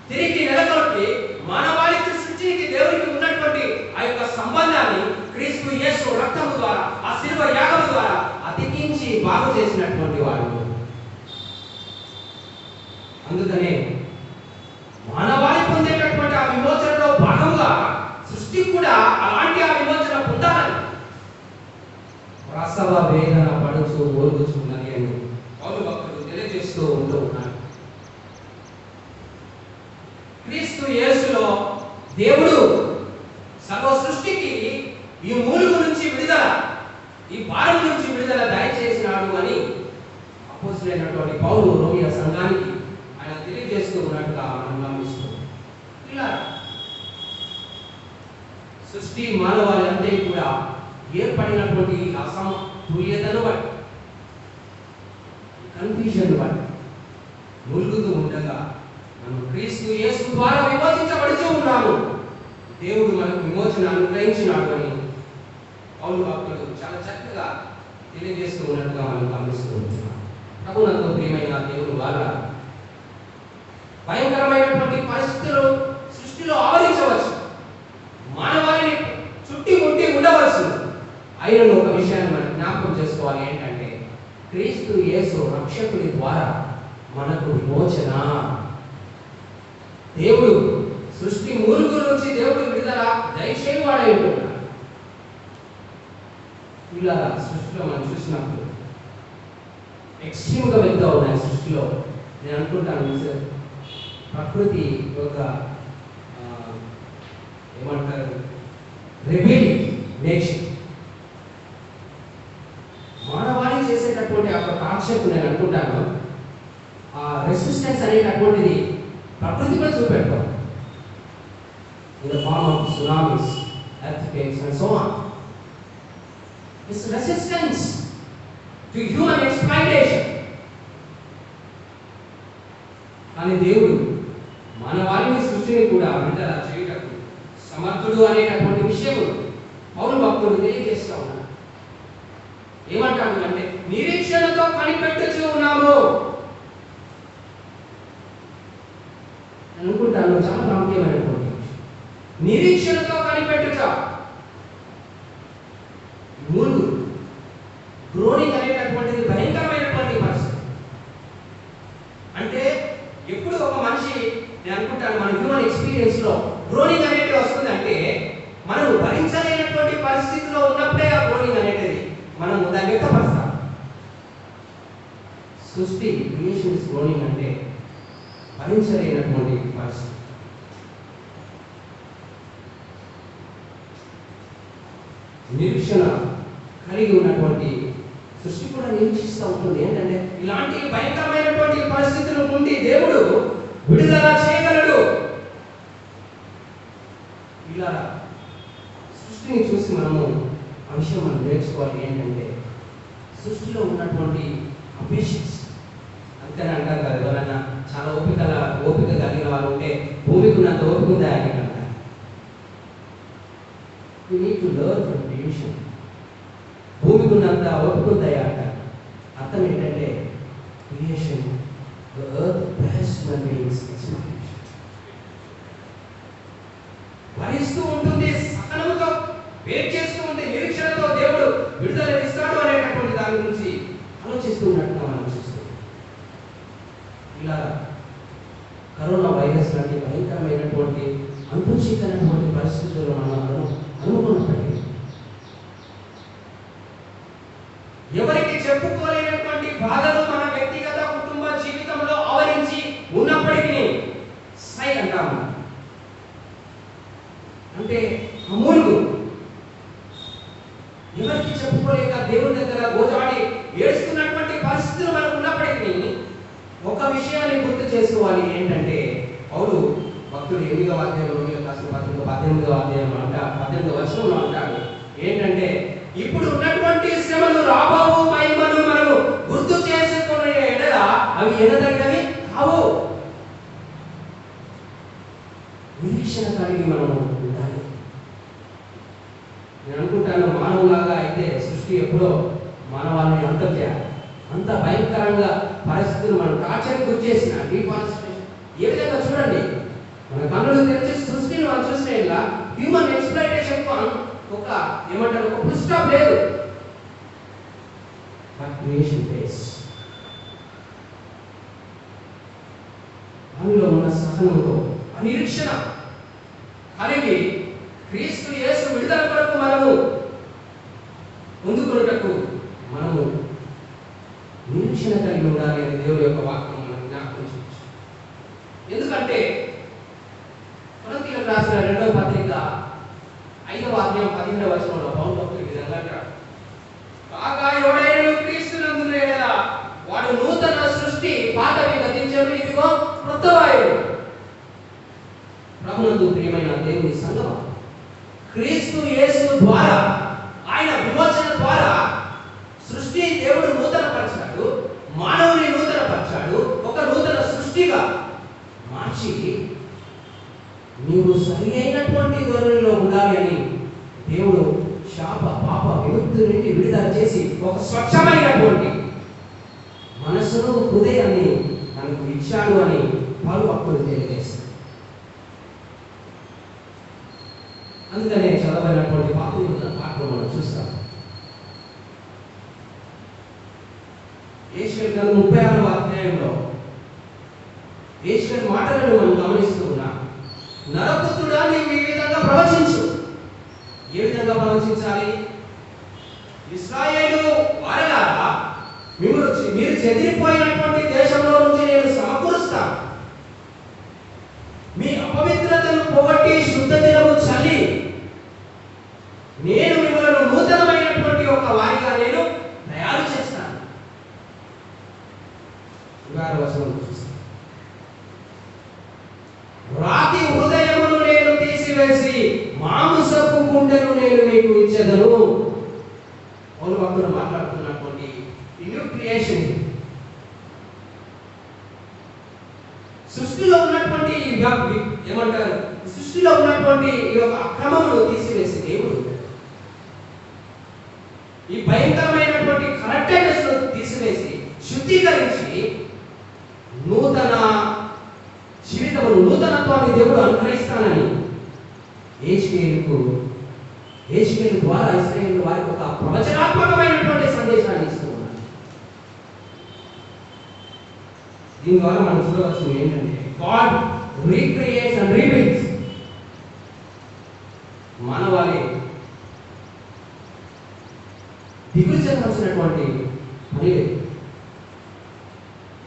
తిరిగి నెలకొల్పి మానవాళి సృష్టికి దేవునికి ఉన్నటువంటి ఆ యొక్క సంబంధాన్ని క్రీస్తు యేసు రక్తము ద్వారా, ఆ శిలువ యాగము ద్వారా అతికించి బాగు చేసినటువంటి వాడు. అందుకనే మానవాళి పొందేటటువంటి ఆ విమోచనలో భాగంగా సృష్టి కూడా అలాంటి ఆ విమోచన పొందాలని ప్రసవ వేదన పడుచు ఓర్గుచున్నది అని పౌలు భక్తుడు తెలియజేస్తూ ఉంటూ ఉన్నాడు. క్రీస్తు యేసులో దేవుడు సర్వ సృష్టికి ఈ మూలుగు నుంచి విడుదల, ఈ భారం నుంచి విడుదల దయచేసినాడు అని అపోస్తలుడైనటువంటి పౌలు రోమియా సంఘానికి ఆయన తెలియజేస్తూ ఉన్నట్టుగా మనం గమనిస్తాం. ఇలా సృష్టి మానవాళి అంతే కూడా ఏర్పడినటువంటి అసమతుల్యతను బట్టి, కన్ఫ్యూజన్ బట్టి ములుగుతూ ఉండగా మనం క్రీస్తు యేసు ద్వారా విమోచించబడుతూ ఉన్నాము. దేవుడు మనకు విమోచన అనుగ్రహించినాడు అని పౌలు భక్తుడు చాలా చక్కగా తెలియజేస్తూ ఉన్నట్టుగా మనం గమనిస్తూ ఉంటున్నాం. ప్రభునందు ప్రియమైన దేవుడు వాళ్ళ భయంకరమైనటువంటి పరిస్థితులు సృష్టిలో ఆవరించవచ్చు, మానవాళిని చుట్టి ముట్టి ఉండవచ్చు. అయిన ఒక విషయాన్ని మనం జ్ఞాపకం చేసుకోవాలి, ఏంటంటే క్రీస్తు యేసు రక్షకుడి ద్వారా మనకు విమోచన. దేవుడు సృష్టి మూలుగు నుంచి దేవుడు విడుదల దయచేవాడై ఉంటున్నాడు. ఇలా సృష్టిలో మనం చూసినప్పుడు ఎక్స్ట్రీమ్గా వెళ్తూ ఉన్నాయి సృష్టిలో. నేను అనుకుంటాను ప్రకృతి యొక్క ఏమంటారు రెబెలియన్ నేచర్, మానవాళి చేసేటటువంటి ఆ కాన్సెప్ట్ నేను అనుకుంటాను ఆ రెసిస్టెన్స్ అనేటటువంటిది ప్రకృతి కూడా చూపెడతాం. In the form of tsunamis, earthquakes and so on. It's resistance to human exploitation. కానీ దేవుడు మానవాళిని సృష్టిని కూడా విడుదల చేయటకు సమర్థుడు అనేటటువంటి విషయం పౌలు భక్తుడు తెలియజేస్తూ ఉన్నాడు. ఏమంటాడు అంటే నిరీక్షణతో కనిపెట్టుచూ ఉన్నాము. అనుకుంటాను చాలా ప్రాముఖ్యమైనటువంటి నిరీక్షణతో కనిపెట్టుట. మూడు గ్రోనింగ్ అనేటటువంటిది భయంకరమైనటువంటి పరిస్థితి. అంటే ఎప్పుడు ఒక మనిషి, నేను అనుకుంటాను మన హ్యూమన్ ఎక్స్పీరియన్స్ లో గ్రోనింగ్ అనేది వస్తుంది అంటే మనం భరించలేనటువంటి పరిస్థితిలో ఉన్నప్పుడే ఆ గ్రోనింగ్ అనేది మనం దాన్ని వ్యక్తపరుస్తాం. సృష్టి క్రియేషన్ ఇస్ గ్రోనింగ్ అంటే భరించలేనటువంటి పరిస్థితి. నిరీక్షణ కలిగి ఉన్నటువంటి సృష్టి కూడా నిరీక్షిస్తూ ఉంటుంది. ఏంటంటే ఇలాంటి భయంకరమైనటువంటి పరిస్థితుల నుండి దేవుడు విడుదల చేయగలడు. ఇలా సృష్టిని చూసి మనము ఆ విషయం మనం నేర్చుకోవాలి. ఏంటంటే సృష్టిలో ఉన్నటువంటి అపేషన్స్ అంతేనా అంటారు కదా, ఎవరైనా చాలా ఓపిక కలిగిన వారు ఉంటే భూమికి ఉన్నంత ఓపిక ఉందా అని అంటారు. We need to learn from creation. భూమికి ఉన్నంత ఓపిక ఉందా అంటారు. అర్థం ఏంటంటే creation The earth bears human beings expectation. భరిస్తూ ఉంటుంది, సహనముతో వెయిట్ చేస్తూ ఉంటే నిరీక్షణతో దేవుడు విడుదల ఇస్తాడు అనేటటువంటి దాని గురించి ఆలోచిస్తూ ఉన్నట్టుగా మనం చూస్తాం. ఇలా కరోనా వైరస్ లాంటి భయంకరమైనటువంటి అంతుచితమైనటువంటి పరిస్థితుల్లో మనం అనుకున్నప్పటికీ ఎవరికి చెప్పుకోలేనటువంటి బాధలు మన వ్యక్తిగత కుటుంబ జీవితంలో ఆవరించి ఉన్నప్పటికీ సై అంటాము. అంటే అమూలుగు ఎవరికి చెప్పుకోలేక దేవుని దగ్గర గోజాడి ఏడుస్తున్నటువంటి పరిస్థితులు మనకు ఉన్నప్పటికీ ఒక విషయాన్ని గుర్తు చేసుకోవాలి. ఏంటంటే పౌలు భక్తుడు 8వ అధ్యాయంలో 18వ అధ్యాయం 18వ వచనంలో అంటాడు ఏంటంటే, ఇప్పుడు ఉన్నటువంటి శ్రమలు రాబోవు మహిమను మనము గుర్తు చేసుకునే ఎడల అవి ఎనదగినవి కావు. నిరీక్షణ కలిగి మనము ఉండాలి. నేను అనుకుంటాను, మానవులాగా అయితే సృష్టి ఎప్పుడో మానవాళ్ళని అంతం చేయాలి. అంత భయంకరంగా పరిస్థితులు మనం టార్చర్కి గురి చేసిన డిఫారెస్టేషన్ ఏ విధంగా చూడండి, మన కన్నులు తెరిచి సృష్టిని మనం చూస్తే ఇలా హ్యూమన్ ఎక్స్‌ప్లాయిటేషన్ ఒక ఏమంటారు ఒక ఫుల్ స్టాప్ లేదు. క్రియేషన్ ఫేస్ అందులో ఉన్న సహనంతో నిరీక్షణ కలిగి క్రీస్తు యేసు విడుదల కొరకు మనము ముందుకొనుటకు మనము నిరీక్షణ కలిగి ఉండాలి అని దేవుని యొక్క వాక్యం మనం జ్ఞాపకం చేయవచ్చు. ఎందుకంటే కొరింథీయులకు రాసిన 2వ పత్రిక 5వ అధ్యాయం 15వ వచనంలో పౌలు భక్తుడు ఈ విధంగా అంటాడు, కాగా ఎవడైనా క్రీస్తునందున్న యెడల వాడు నూతన సృష్టి, పాతవి గతించెను, ఇదిగో క్రొత్తవాయెను. ప్రభునందు ప్రియమైన దేవుని సంగమా, క్రీస్తు యేసు ద్వారా ఆయన విమోచన ద్వారా సృష్టి దేవుడు నూతనపరిచాడు, మానవుని నూతనపరిచాడు, ఒక నూతన సృష్టిగా మార్చి నీవు సరి అయినటువంటి ధోరణిలో ఉండాలి అని దేవుడు శాప పాప విముక్తి నుండి విడుదల చేసి ఒక స్వచ్ఛమైనటువంటి మనసును హృదయాన్ని మనకు ఇచ్చాడు అని పలు భక్తులు తెలియజేస్తారు. అందుకనే చదవైనటువంటి పాటలు మనం చూస్తాం. యెషయా గ్రంథం 36వ అధ్యాయంలో యెషయా మాటలను మనం గమనిస్తూ ఉన్నాం. నరపుత్రుడా, నీవు ఈ విధంగా ప్రవచించు. ఏ విధంగా ప్రవచించాలి? ఇశ్రాయేలు వారలారా, మీరు చెదిరిపోయినటువంటి దేశంలో నుంచి నేను సమకూరుస్తాను. మీ అపవిత్రతను పోగొట్టి శుద్ధ జలము చల్లి నేను మిమ్మల్ని నూతనమైనటువంటి ఒక వారిగా నేను తయారు చేస్తాను. 6వ వచనం చూస్తాను. రాతి హృదయమును నేను తీసివేసి మాంసపు గుండెను నేను మీకు ఇచ్చేదను. పౌలు భక్తుడు మాట్లాడుతున్నటువంటి న్యూ క్రియేషన్, సృష్టిలో ఉన్నటువంటి ఏమంటారు, సృష్టిలో ఉన్నటువంటి ఈ యొక్క అక్రమమును తీసివేసి దేవుడు ఈ భయంకరమైనటువంటి కరెక్టెడ్నెస్ తీసివేసి శుద్ధీకరించి నూతన జీవితమును నూతనత్వాన్ని దేవుడు అనుగ్రహిస్తానని యెషయా ద్వారా ఇశ్రాయేలు వారికి ఒక ప్రవచనాత్మకమైనటువంటి సందేశాన్ని ఇస్తూ ఉన్నారు. దీని ద్వారా మనం చూడవలసింది ఏంటంటే, గాడ్ రీక్రియేట్స్ అండ్ రీబిల్డ్స్. మానవాళి దిగులు చెందాల్సినటువంటి పని లేదు.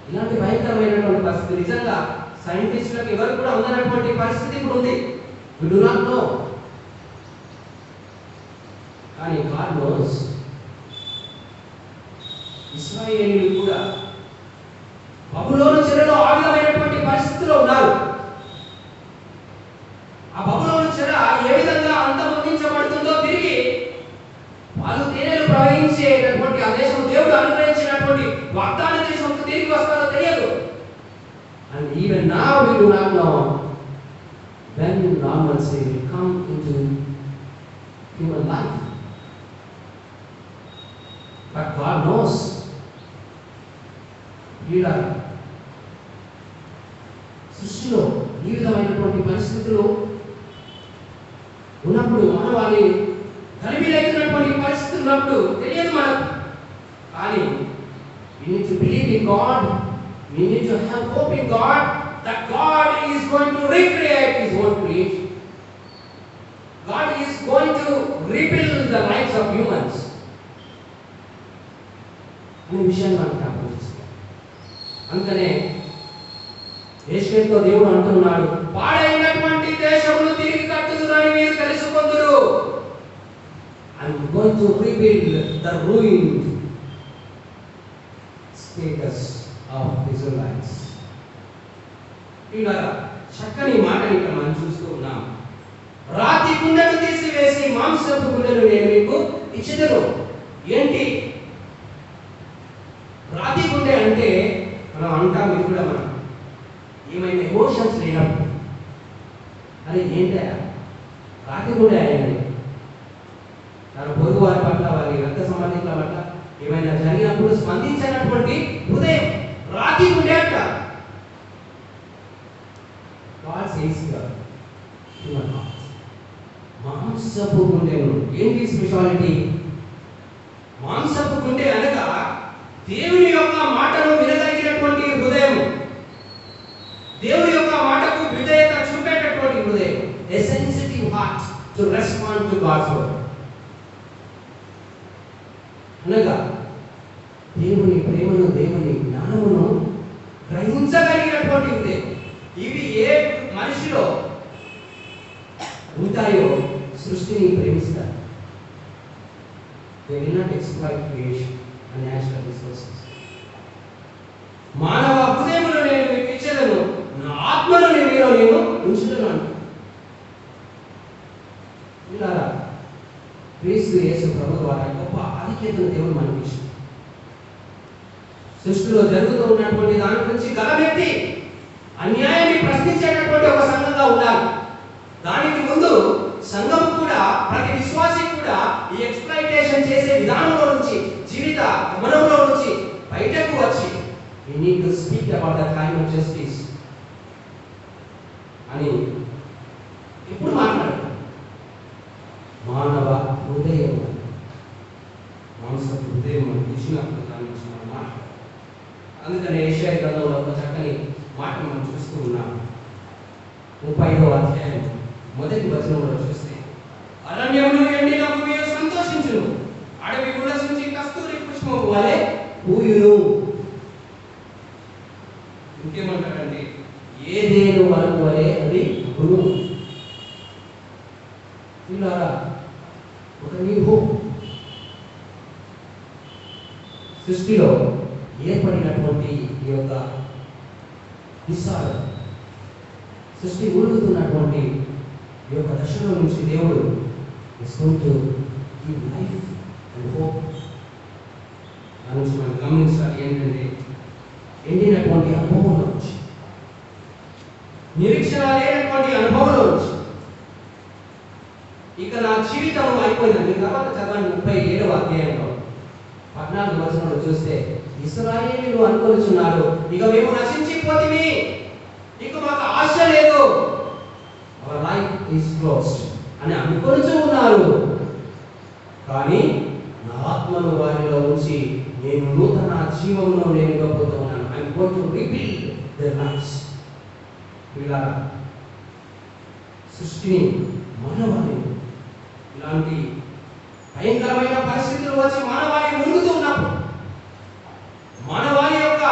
ఇలాంటి భయంకరమైనటువంటి పరిస్థితి నిజంగా సైంటిస్టులకు ఎవరు కూడా అందనటువంటి పరిస్థితి ఇప్పుడు ఉంది. We do not know. కానీ God knows. ఇశ్రాయేలీయులు కూడా బబులోను చెరలో ఆ విధమైనటువంటి పరిస్థితిలో ఉన్నారు. ఆ బబులోను చెర ఏ విధంగా అంతమొందించబడుతుందో, తిరిగి వాళ్ళు తేనెలు ప్రవహించేటటువంటి ఆ దేశం దేవుడు అనుగ్రహించినటువంటి వాగ్దాన దేశంకు తిరిగి వస్తారో తెలియదు. And even now we do not know when normalcy will come into human life. But God knows. ఈ విధమైనటువంటి పరిస్థితులు ఉన్నప్పుడు మానవాళి గలిబిలైతున్నటువంటి పరిస్థితులు ఉన్నప్పుడు తెలియదు మనకు. కానీ we need to believe in God. We need to have hope in God that God is going to recreate His own creation. God is going to rebuild the lives of humans. అనే విషయాన్ని మనం జ్ఞాపకం చేసుకోవాలి. అందుకనే యెషయాతో దేవుడు అంటున్నాడు, పాడైనటువంటి దేశమును తిరిగి కట్టుదునని మీరు తెలుసుకొందురు. I'm going to rebuild the ruined status of Israelites. ఇలా చక్కని మాటని ఇక్కడ మనం చూస్తూ ఉన్నాం. రాతి గుండెను తీసివేసి మాంసపు గుండెను నేను మీకు ఇచ్చెదను. ఏంటి రాతి గుండె అంటే? మనం అంటాం, ఇది కూడా మనం ఏమైనా ఎమోషన్స్ లేనప్పుడు, అరే ఏంటా రాతి గుండె అయ్యండి, తన పొరుగు వారి పట్ల, వారి రక్త సంబంధికుల పట్ల ఏమైనా జరిగినప్పుడు స్పందించినటువంటి హృదయం రాతి గుండె అంట. God says here, human heart. మాంసపు గుండెను. ఏంటి స్పెషాలిటీ? మాంసపు గుండె అనగా దేవుని యొక్క మాటను వినగలిగినటువంటి హృదయం, దేవుని యొక్క మాటకు విధేయత చూపేటటువంటి హృదయం. A sensitive heart to respond to God's word. అనగా దేవుని ప్రేమను, దేవుని జ్ఞానమును గ్రహించగలిగినటువంటి హృదయం. ఇవి ఏ మనిషిలో ఉంటాయో సృష్టిని ప్రేమిస్తారు. They will not exploit creation and natural resources. మానవ హృదయములో నేను మీకు ఇచ్చేదను, నా ఆత్మను మీలో నేను ఉంచుతున్నాను. ఇలారా క్రీస్తు యేసు ప్రభువు ద్వారా గొప్ప ఆధిక్యతను దేవుడు మనకి ఇచ్చాడు. సృష్టిలో జరుగుతూ ఉన్నటువంటి దాని గురించి గలమెత్తి అన్యాయాన్ని ప్రశ్నించేటటువంటి ఒక సంఘంగా ఉండాలి. దానికి ముందు సంఘం కూడా, ప్రతి విశ్వాసి కూడా ఈ ఎక్స్‌ప్లాయిటేషన్ చేసే విధానంలో నుంచి, జీవిత గమనంలో నుంచి బయటకు వచ్చి we need to speak about the crime of justice అని ఇప్పుడు మాట్లాడు. మానవ హృదయం, మానవ హృదయం ఇచ్చినప్పుడు దాని గురించి మనం మాట్లాడు. అందుకని యెషయా గ్రంథంలో ఒక చక్కని మాట మనం చూస్తూ ఉన్నాం. 35వ అధ్యాయం మొదటి వచనంలో చూస్తే, అరణ్యమును ఎండిన భూమి సంతోషించును, అడవి ఉల్లసించి కస్తూరి పుష్పము వలె పూయును. ఇంకేమంటాడంటే, ఏదేను వరకు వలె అది గురు. ఇలారా ఒక నీవు సృష్టిలో ఏర్పడినటువంటి ఈ యొక్క విశాల సృష్టి ఊరుగుతున్నటువంటి ఈ యొక్క దశలో నుంచి దేవుడు is going to give life and hope. దాని నుంచి మనం గమనించాలి ఏంటంటే, ఎండినటువంటి అనుభవంలో నుంచి, నిరీక్షణ లేనటువంటి అనుభవంలో నుంచి, ఇక నా జీవితం అయిపోయిందని తర్వాత చదవండి 37వ అధ్యాయంలో 14వ వచనంలో చూస్తే, ఇశ్రాయేలీయులు అనుకొనిచున్నారు, ఇక మేము నశించిపోతిమి, ఇక మాకు ఆశ లేదు, అవర్ లైఫ్ ఈస్ క్లోజ్డ్ అని అనుకొనిచూ ఉన్నారు. కానీ నా ఆత్మను వారిలో ఉంచి నేను నూతన జీవమును నేను ఇవ్వబోతూ ఉన్నాను. I am going to rebuild there lifes. ఇలా సృష్టిని, మానవాళిని ఇలాంటి భయంకరమైన పరిస్థితులు వచ్చి మానవాళి మురుగుతూ ఉన్నప్పుడు, మానవాళి యొక్క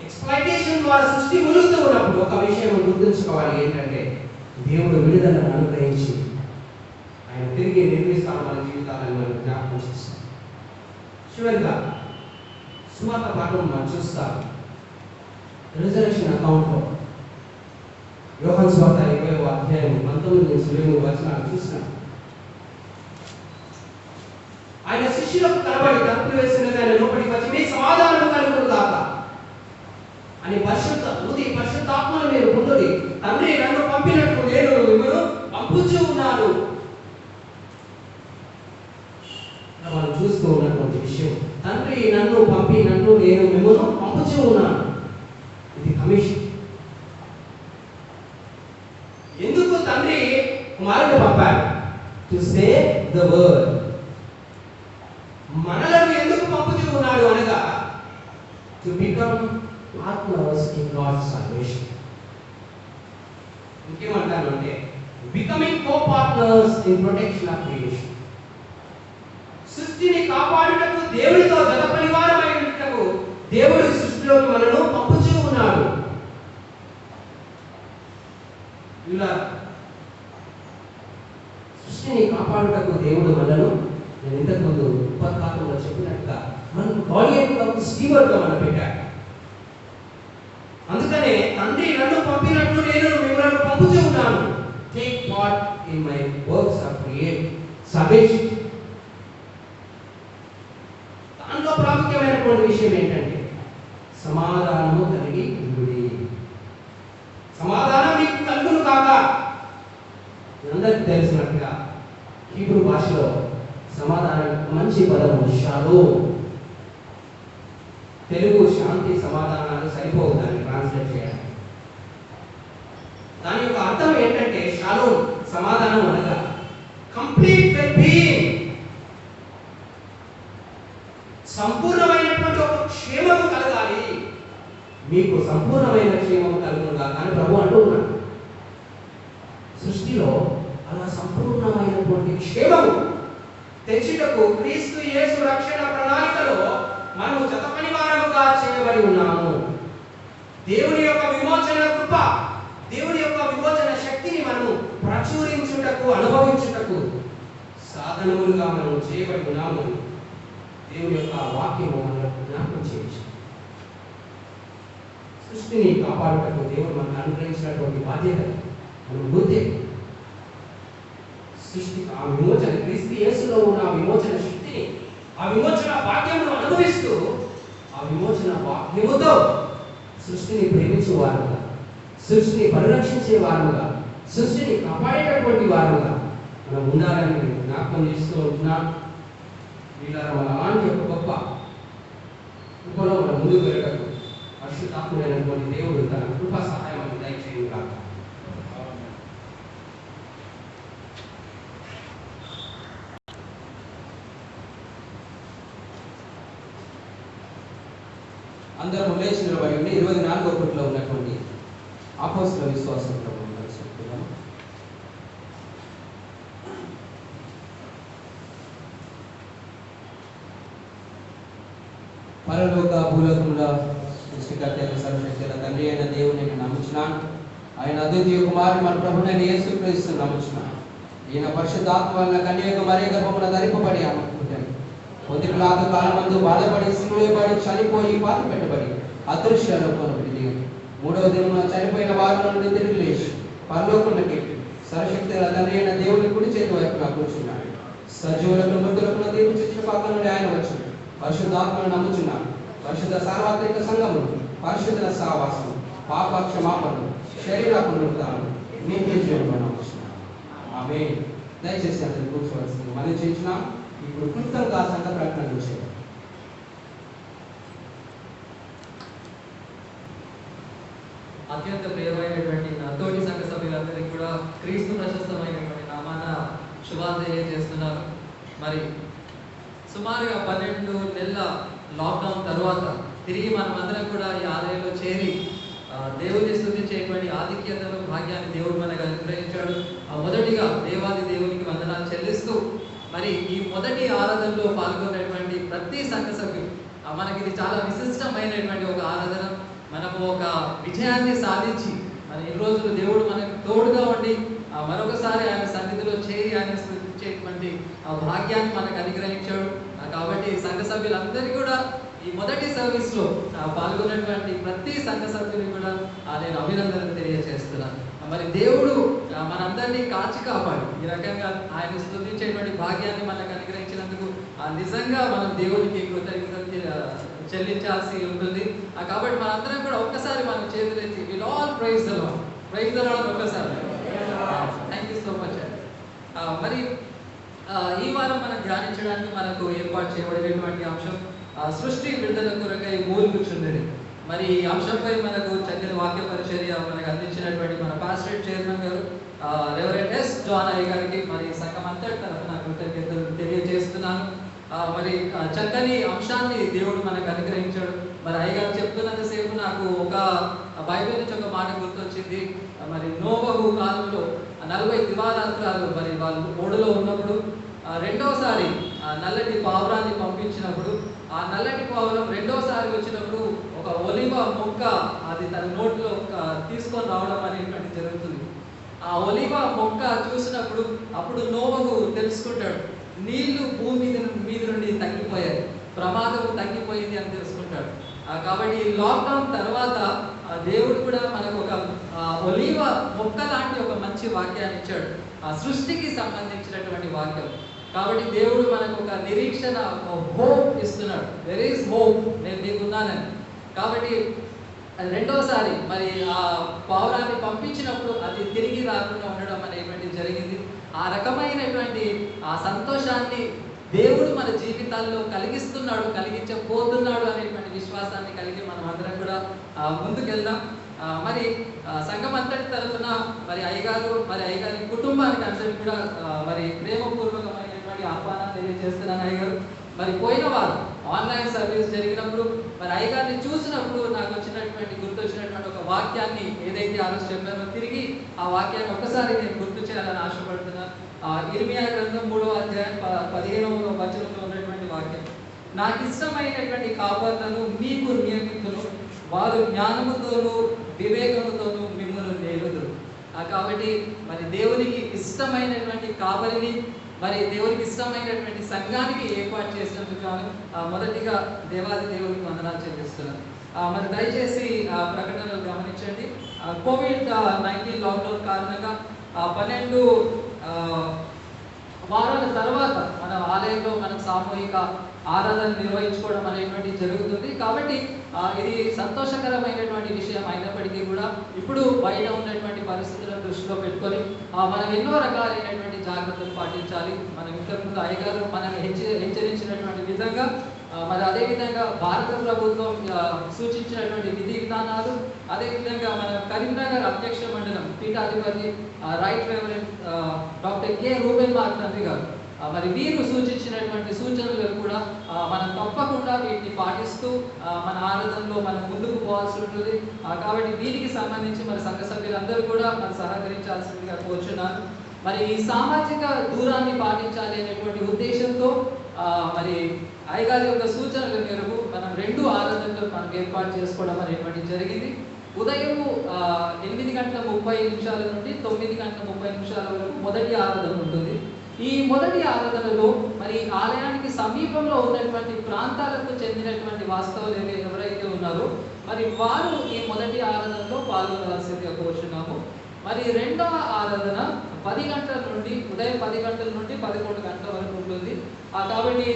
ఎక్స్‌ప్లాయిటేషన్ ద్వారా సృష్టి మురుగుతూ ఉన్నప్పుడు ఒక విషయం గుర్తుంచుకోవాలి ఏంటంటే, దేవుడు విడుదలను అనుగ్రహించి ఆయన తిరిగి నిర్మిస్తాడు మన జీవితాలను మనం జ్ఞాపకం చేస్తాం. చివరిగా సువార్త పాఠం మనం చూస్తాం. రిజరెక్షన్ అకౌంట్లో యోహాను సువార్త 20వ అధ్యాయం 19-23 వచనాలు చూసినాం. ఆయన శిష్యులకు కనబడి తలుపులు వేసినగా ఆయన లోపలికి వచ్చి, మీ సమాధానం కలుగును గాక అని పరిశుద్ధాత్మను మీరు పొందుడి, తండ్రి నన్ను పంపినట్టు నేను మిమ్మల్ని పంపుచూ ఉన్నాను. మనం చూస్తూ ఉన్నటువంటి విషయం, తండ్రి నన్ను పంపినట్టు నేను మిమ్మల్ని పంపుచూ ఉన్నాను. ఇది కమిషన్. ఎందుకు తండ్రి కుమారుడు పంపాడు? To say the word. మనలను ఎందుకు పంపుతూ ఉన్నాడు అనగా to become partners in God's salvation. ఇంకేమంటాను అంటే becoming co partners in protection of creation. సృష్టిని కాపాడుటకు దేవుడితో జత పరివారమై ఉంటకు దేవుడు సృష్టిలోకి మనను పంపుతూ ఉన్నాడు. ఇలా సృష్టిని కాపాడుటకు దేవుడు మనను, నేను ఇంతకుముందు ఉపకాలంలో చెప్పినట్టుగా మనకు గార్డియన్ ఆఫ్ స్టీవర్డ్ గా మనం పెట్టాడు. అందుకనే తండ్రి నన్ను పంపినట్లు నేను మిమ్మల్ని పంపుతూ ఉన్నాను. Take part in my works of create salvation. దాంట్లో ప్రాముఖ్యమైనటువంటి విషయం ఏంటంటే సమాధానము కలిగి ఉండుడి. సమాధానం మీకు కలుగును కాక. అందరికి తెలిసినట్టుగా హీబ్రూ భాషలో సమాధానం మంచి పదము షాలోమ్. తెలుగు శాంతి సమాధానాలు సరిపోవు దాన్ని ట్రాన్స్లేట్ చేయడానికి. దాని యొక్క అర్థం ఏంటంటే షాలోమ్ సమాధానం అనగా కంప్లీట్ వెల్ బీయింగ్, సంపూర్ణమైనటువంటి ఒక క్షేమము కలగాలి. మీకు సంపూర్ణమైన క్షేమము కలుగునుగా కానీ ప్రభు అంటూ ఉన్నాడు. సృష్టిలో అలా సంపూర్ణమైనటువంటి క్షేమము తెచ్చుటకు క్రీస్తు యేసు రక్షణ ప్రణాళికలో మనము జత పనివారముగా చేయబడి ఉన్నాము. దేవుని యొక్క విమోచన కృప, దేవుని యొక్క విమోచన శక్తిని మనము ప్రచురించుటకు, అనుభవించుటకు సాధనములుగా మనం చేయబడి ఉన్నాము. దేవుని యొక్క వాక్యము మనకు జ్ఞాపకం చేయొచ్చు. సృష్టిని కాపాడుటకు దేవుడు మనకు అనుగ్రహించినటువంటి బాధ్యత మనం గుర్తే. సృష్టి ఆ విమోచన క్రీస్తు యేసులో ఉన్న విమోచన శక్తిని, ఆ విమోచన వాక్యమును అనుభవిస్తూ ఆ విమోచన వాక్యముతో సృష్టిని ప్రేమించే వారుగా, సృష్టిని పరిరక్షించే వారుగా, సృష్టిని కాపాడేటటువంటి వారుగా మనం ఉండాలని జ్ఞాపకం చేస్తూ ఉంటున్నాం. ఇలా మన అలాంటి ఒక గొప్ప కృపలో మనం ముందుకు వెళ్ళటకు పరిశుద్ధాత్ముడైనటువంటి దేవుడు తన కృపా సహాయం దయచేయుగా. అందరూ లేచి నిలబడి ఉండి 24వ పుటలో ఉన్నటువంటి అపోస్తలుల విశ్వాసం ప్రభువుని పరిశీలిద్దాం. పరలోక భూలోకముల సృష్టికర్త సర్వశక్తుల తండ్రి అయిన దేవుని నేను నమ్ముచున్నాను. ఆయన అద్వితీయ కుమారుడు మన ప్రభువైన యేసుక్రీస్తును నమ్ముచున్నాను. ఈయన పరిశుద్ధాత్మ వలన కన్యక మరియ గర్భమున ధరింపబడి పుట్టాడు. పొందికలాత కాలమందు బాధపడి సిలువపడి చనిపోయి పాతి పెట్టబడి అదృశ్య లోకంలోకి దిగాడు. 3వ దినమున చనిపోయిన వారిలో నుండి తిరిగి లేచి పరలోకంలోకి సర్వశక్తుల తండ్రి అయిన దేవుని కుడి చేతి వైపున కూర్చున్నాడు. సజీవులకు మృతులకు తీర్పు తీర్చు పక్కన నుండి ఆయన వచ్చాడు. పరిశుద్ధాత్మను నమ్ముచున్నాను. పరిశుద్ధ సార్వత్రిక సంఘము, పరిశుద్ధుల సహవాసము, పాప క్షమాపణలు, శరీర పునరుద్ధానం నిత్య జీవనం నమ్ముచున్నాను. ఆమేన్. దయచేసి అందరూ కూర్చోవలసింది మనం చేయించున్నాం. ఇప్పుడు క్లుప్తంగా సంఘ ప్రకటన చేయాలి. అత్యంత ప్రియమైనటువంటి నా తోటి సంఘ సభ్యులందరికీ కూడా క్రీస్తు ప్రశస్తమైనటువంటి నామాన శుభాలు తెలియజేస్తున్నాను. మరి సుమారుగా 12 నెలల లాక్డౌన్ తర్వాత తిరిగి మనమందరం కూడా ఈ ఆలయంలో చేరి దేవుని స్తుతించేటువంటి ఆధిక్యతను, భాగ్యాన్ని దేవుడు మనకు అనుగ్రహించాడు. మొదటిగా దేవాది దేవునికి వందనాలు చెల్లిస్తూ మరి ఈ మొదటి ఆరాధనలో పాల్గొన్నటువంటి ప్రతి సంఘ సభ్యులు మనకి ఇది చాలా విశిష్టమైనటువంటి ఒక ఆరాధన. మనము ఒక విజయాన్ని సాధించి మరి ఈ రోజులు దేవుడు మనకు తోడుగా ఉండి మరొకసారి ఆయన సన్నిధిలో చేరి ఆయన స్తుతించేటువంటి భాగ్యాన్ని మనకు అనుగ్రహించాడు. కాబట్టి సంఘ సభ్యులందరికీ కూడా ఈ మొదటి సర్వీస్ లో పాల్గొన్నటువంటి ప్రతి సంఘ సభ్యుని కూడా నేను అభినందనలు తెలియజేస్తున్నాను. మరి దేవుడు మనందరినీ కాచి కాపాడు ఈ రకంగా ఆయన స్తుతించేటువంటి భాగ్యాన్ని మనకు అనుగ్రహించినందుకు నిజంగా మనం దేవునికి కృతజ్ఞతలు చెల్లించాల్సి ఉంటుంది. కాబట్టి మనందరం కూడా ఒక్కసారి మనం చేతులెత్తి will all praise the Lord, praise the Lord ఒక్కసారి. Thank you so much. మరి ఈ వారం మనం ధ్యానించడానికి మనకు ఏర్పాటు చేయబడినటువంటి అంశం సృష్టి విడుదల కొరకై మూలుగుచున్నది. మరి ఈ అంశంపై మనకు చక్కని వాక్య పరిచర్య మనకు అందించినటువంటి మన పాస్టరేట్ చైర్మన్ గారు రెవరెండ్ ఎస్ జాన్ అయ్య గారికి మరి సంఘం అంతటి తరఫున కృతజ్ఞతలు తెలియజేస్తున్నాను. మరి చక్కని అంశాన్ని దేవుడు మనకు అనుగ్రహించాడు. మరి అయ్యగారు చెప్తున్నంతసేపు నాకు ఒక బైబిల్ నుంచి ఒక మాట గుర్తొచ్చింది. మరి నోవహు కాలంలో 40 దివారాత్రాలు మరి వాళ్ళు ఓడలో ఉన్నప్పుడు రెండోసారి నల్లటి పావురాన్ని పంపించినప్పుడు ఆ నల్లటి పావురం రెండోసారి వచ్చినప్పుడు ఒక ఒలివ మొక్క అది తన నోట్లో తీసుకొని రావడం అనేటువంటి జరుగుతుంది. ఆ ఒలివ మొక్క చూసినప్పుడు అప్పుడు నోవహు తెలుసుకుంటాడు, నీళ్లు భూమి మీద నుండి తగ్గిపోయాయి, ప్రమాదం తగ్గిపోయింది అని తెలుసుకుంటాడు. కాబట్టి లాక్డౌన్ తర్వాత దేవుడు కూడా మనకు ఒక ఒలివ మొక్క లాంటి ఒక మంచి వాక్యాన్ని ఇచ్చాడు, ఆ సృష్టికి సంబంధించినటువంటి వాక్యం. కాబట్టి దేవుడు మనకు ఒక నిరీక్షణ, హోప్ ఇస్తున్నాడు. దెర్ ఈస్ హోప్, నేను మీకున్నానని. కాబట్టి రెండోసారి మరి ఆ పావురాన్ని పంపించినప్పుడు అది తిరిగి రాకుండా ఉండడం అనేటువంటి జరిగింది. ఆ రకమైనటువంటి ఆ సంతోషాన్ని దేవుడు మన జీవితాల్లో కలిగిస్తున్నాడు, కలిగించబోతున్నాడు అనేటువంటి విశ్వాసాన్ని కలిగి మనం అందరం కూడా ముందుకెళ్దాం. మరి సంఘం అంతటి తరఫున మరి అయ్యగారు మరి అయ్యగారి కుటుంబానికి అందరికీ కూడా మరి ప్రేమపూర్వకమైనటువంటి ఆహ్వానం తెలియజేస్తున్నాను. అయ్యగారు మరి పోయిన వారు ఆన్లైన్ సర్వీస్ జరిగినప్పుడు మరి అయ్యగారిని చూసినప్పుడు నాకు గుర్తొచ్చినటువంటి ఒక వాక్యాన్ని ఏదైతే ఆ రోజు చెప్పానో తిరిగి ఆ వాక్యాన్ని ఒక్కసారి నేను గుర్తు చేయాలని ఆశపడుతున్నాను. ఇర్మియా గ్రంథం 3వ అధ్యాయం 15వ వచనంలో ఉన్నటువంటి వాక్యం, నాకు ఇష్టమైనటువంటి కాపర్లను మీకు నియమితును, వారు జ్ఞానముతోనూ వివేకముతోనూ మిమ్మల్ని నేలుదురు. కాబట్టి మరి దేవునికి ఇష్టమైనటువంటి కాపరిని మరి దేవునికి ఇష్టమైనటువంటి సంఘానికి ఏర్పాటు చేసినందుకు గాను మొదటిగా దేవాది దేవునికి వందనాలు చెల్లిస్తున్నాను. మరి దయచేసి ప్రకటనలు గమనించండి. కోవిడ్-19 లాక్డౌన్ కారణంగా 12 వారాల తర్వాత మన ఆలయంలో మనం సామూహిక ఆరాధన నిర్వహించుకోవడం అనేటువంటి జరుగుతుంది. కాబట్టి ఇది సంతోషకరమైనటువంటి విషయం అయినప్పటికీ కూడా ఇప్పుడు బయట ఉన్నటువంటి పరిస్థితులను దృష్టిలో పెట్టుకొని మనం ఎన్నో రకాలైనటువంటి జాగ్రత్తలు పాటించాలి. మనం ఇంతకుముందు అయ్యగారు మనం హెచ్చరించినటువంటి విధంగా మరి అదేవిధంగా భారత ప్రభుత్వం సూచించినటువంటి విధి విధానాలు, అదేవిధంగా మన కరీంనగర్ అధ్యక్ష మండలం పీఠాధిపతి right reverend doctor K Reuben mark తండ్రి గారు మరి వీరు సూచించినటువంటి సూచనలు కూడా మనం తప్పకుండా వీటిని పాటిస్తూ మన ఆరాధనలో మనం ముందుకు పోవాల్సి ఉంటుంది. కాబట్టి వీటికి సంబంధించి మరి సంఘ సభ్యులందరూ కూడా మనం సహకరించాల్సిందిగా కోరుచున్నాను. మరి ఈ సామాజిక దూరాన్ని పాటించాలి అనేటువంటి ఉద్దేశంతో మరి అయ్యగారి యొక్క సూచనల మేరకు మనం 2 ఆరాధనలు మనం ఏర్పాటు చేసుకోవడం అనేటువంటి జరిగింది. ఉదయం 8:30 నుండి 9:30 వరకు మొదటి ఆరాధన ఉంటుంది. ఈ మొదటి ఆరాధనలో మరి ఆలయానికి సమీపంలో ఉన్నటువంటి ప్రాంతాలకు చెందినటువంటి వాస్తవులు ఎవరైతే ఉన్నారో మరి వారు ఈ మొదటి ఆరాధనలో పాల్గొనవలసిందిగా కోరుచున్నాము. మరి రెండవ ఆరాధన 10 గంటల నుండి ఉదయం 10 గంటల నుండి 11 గంటల వరకు ఉంటుంది. కాబట్టి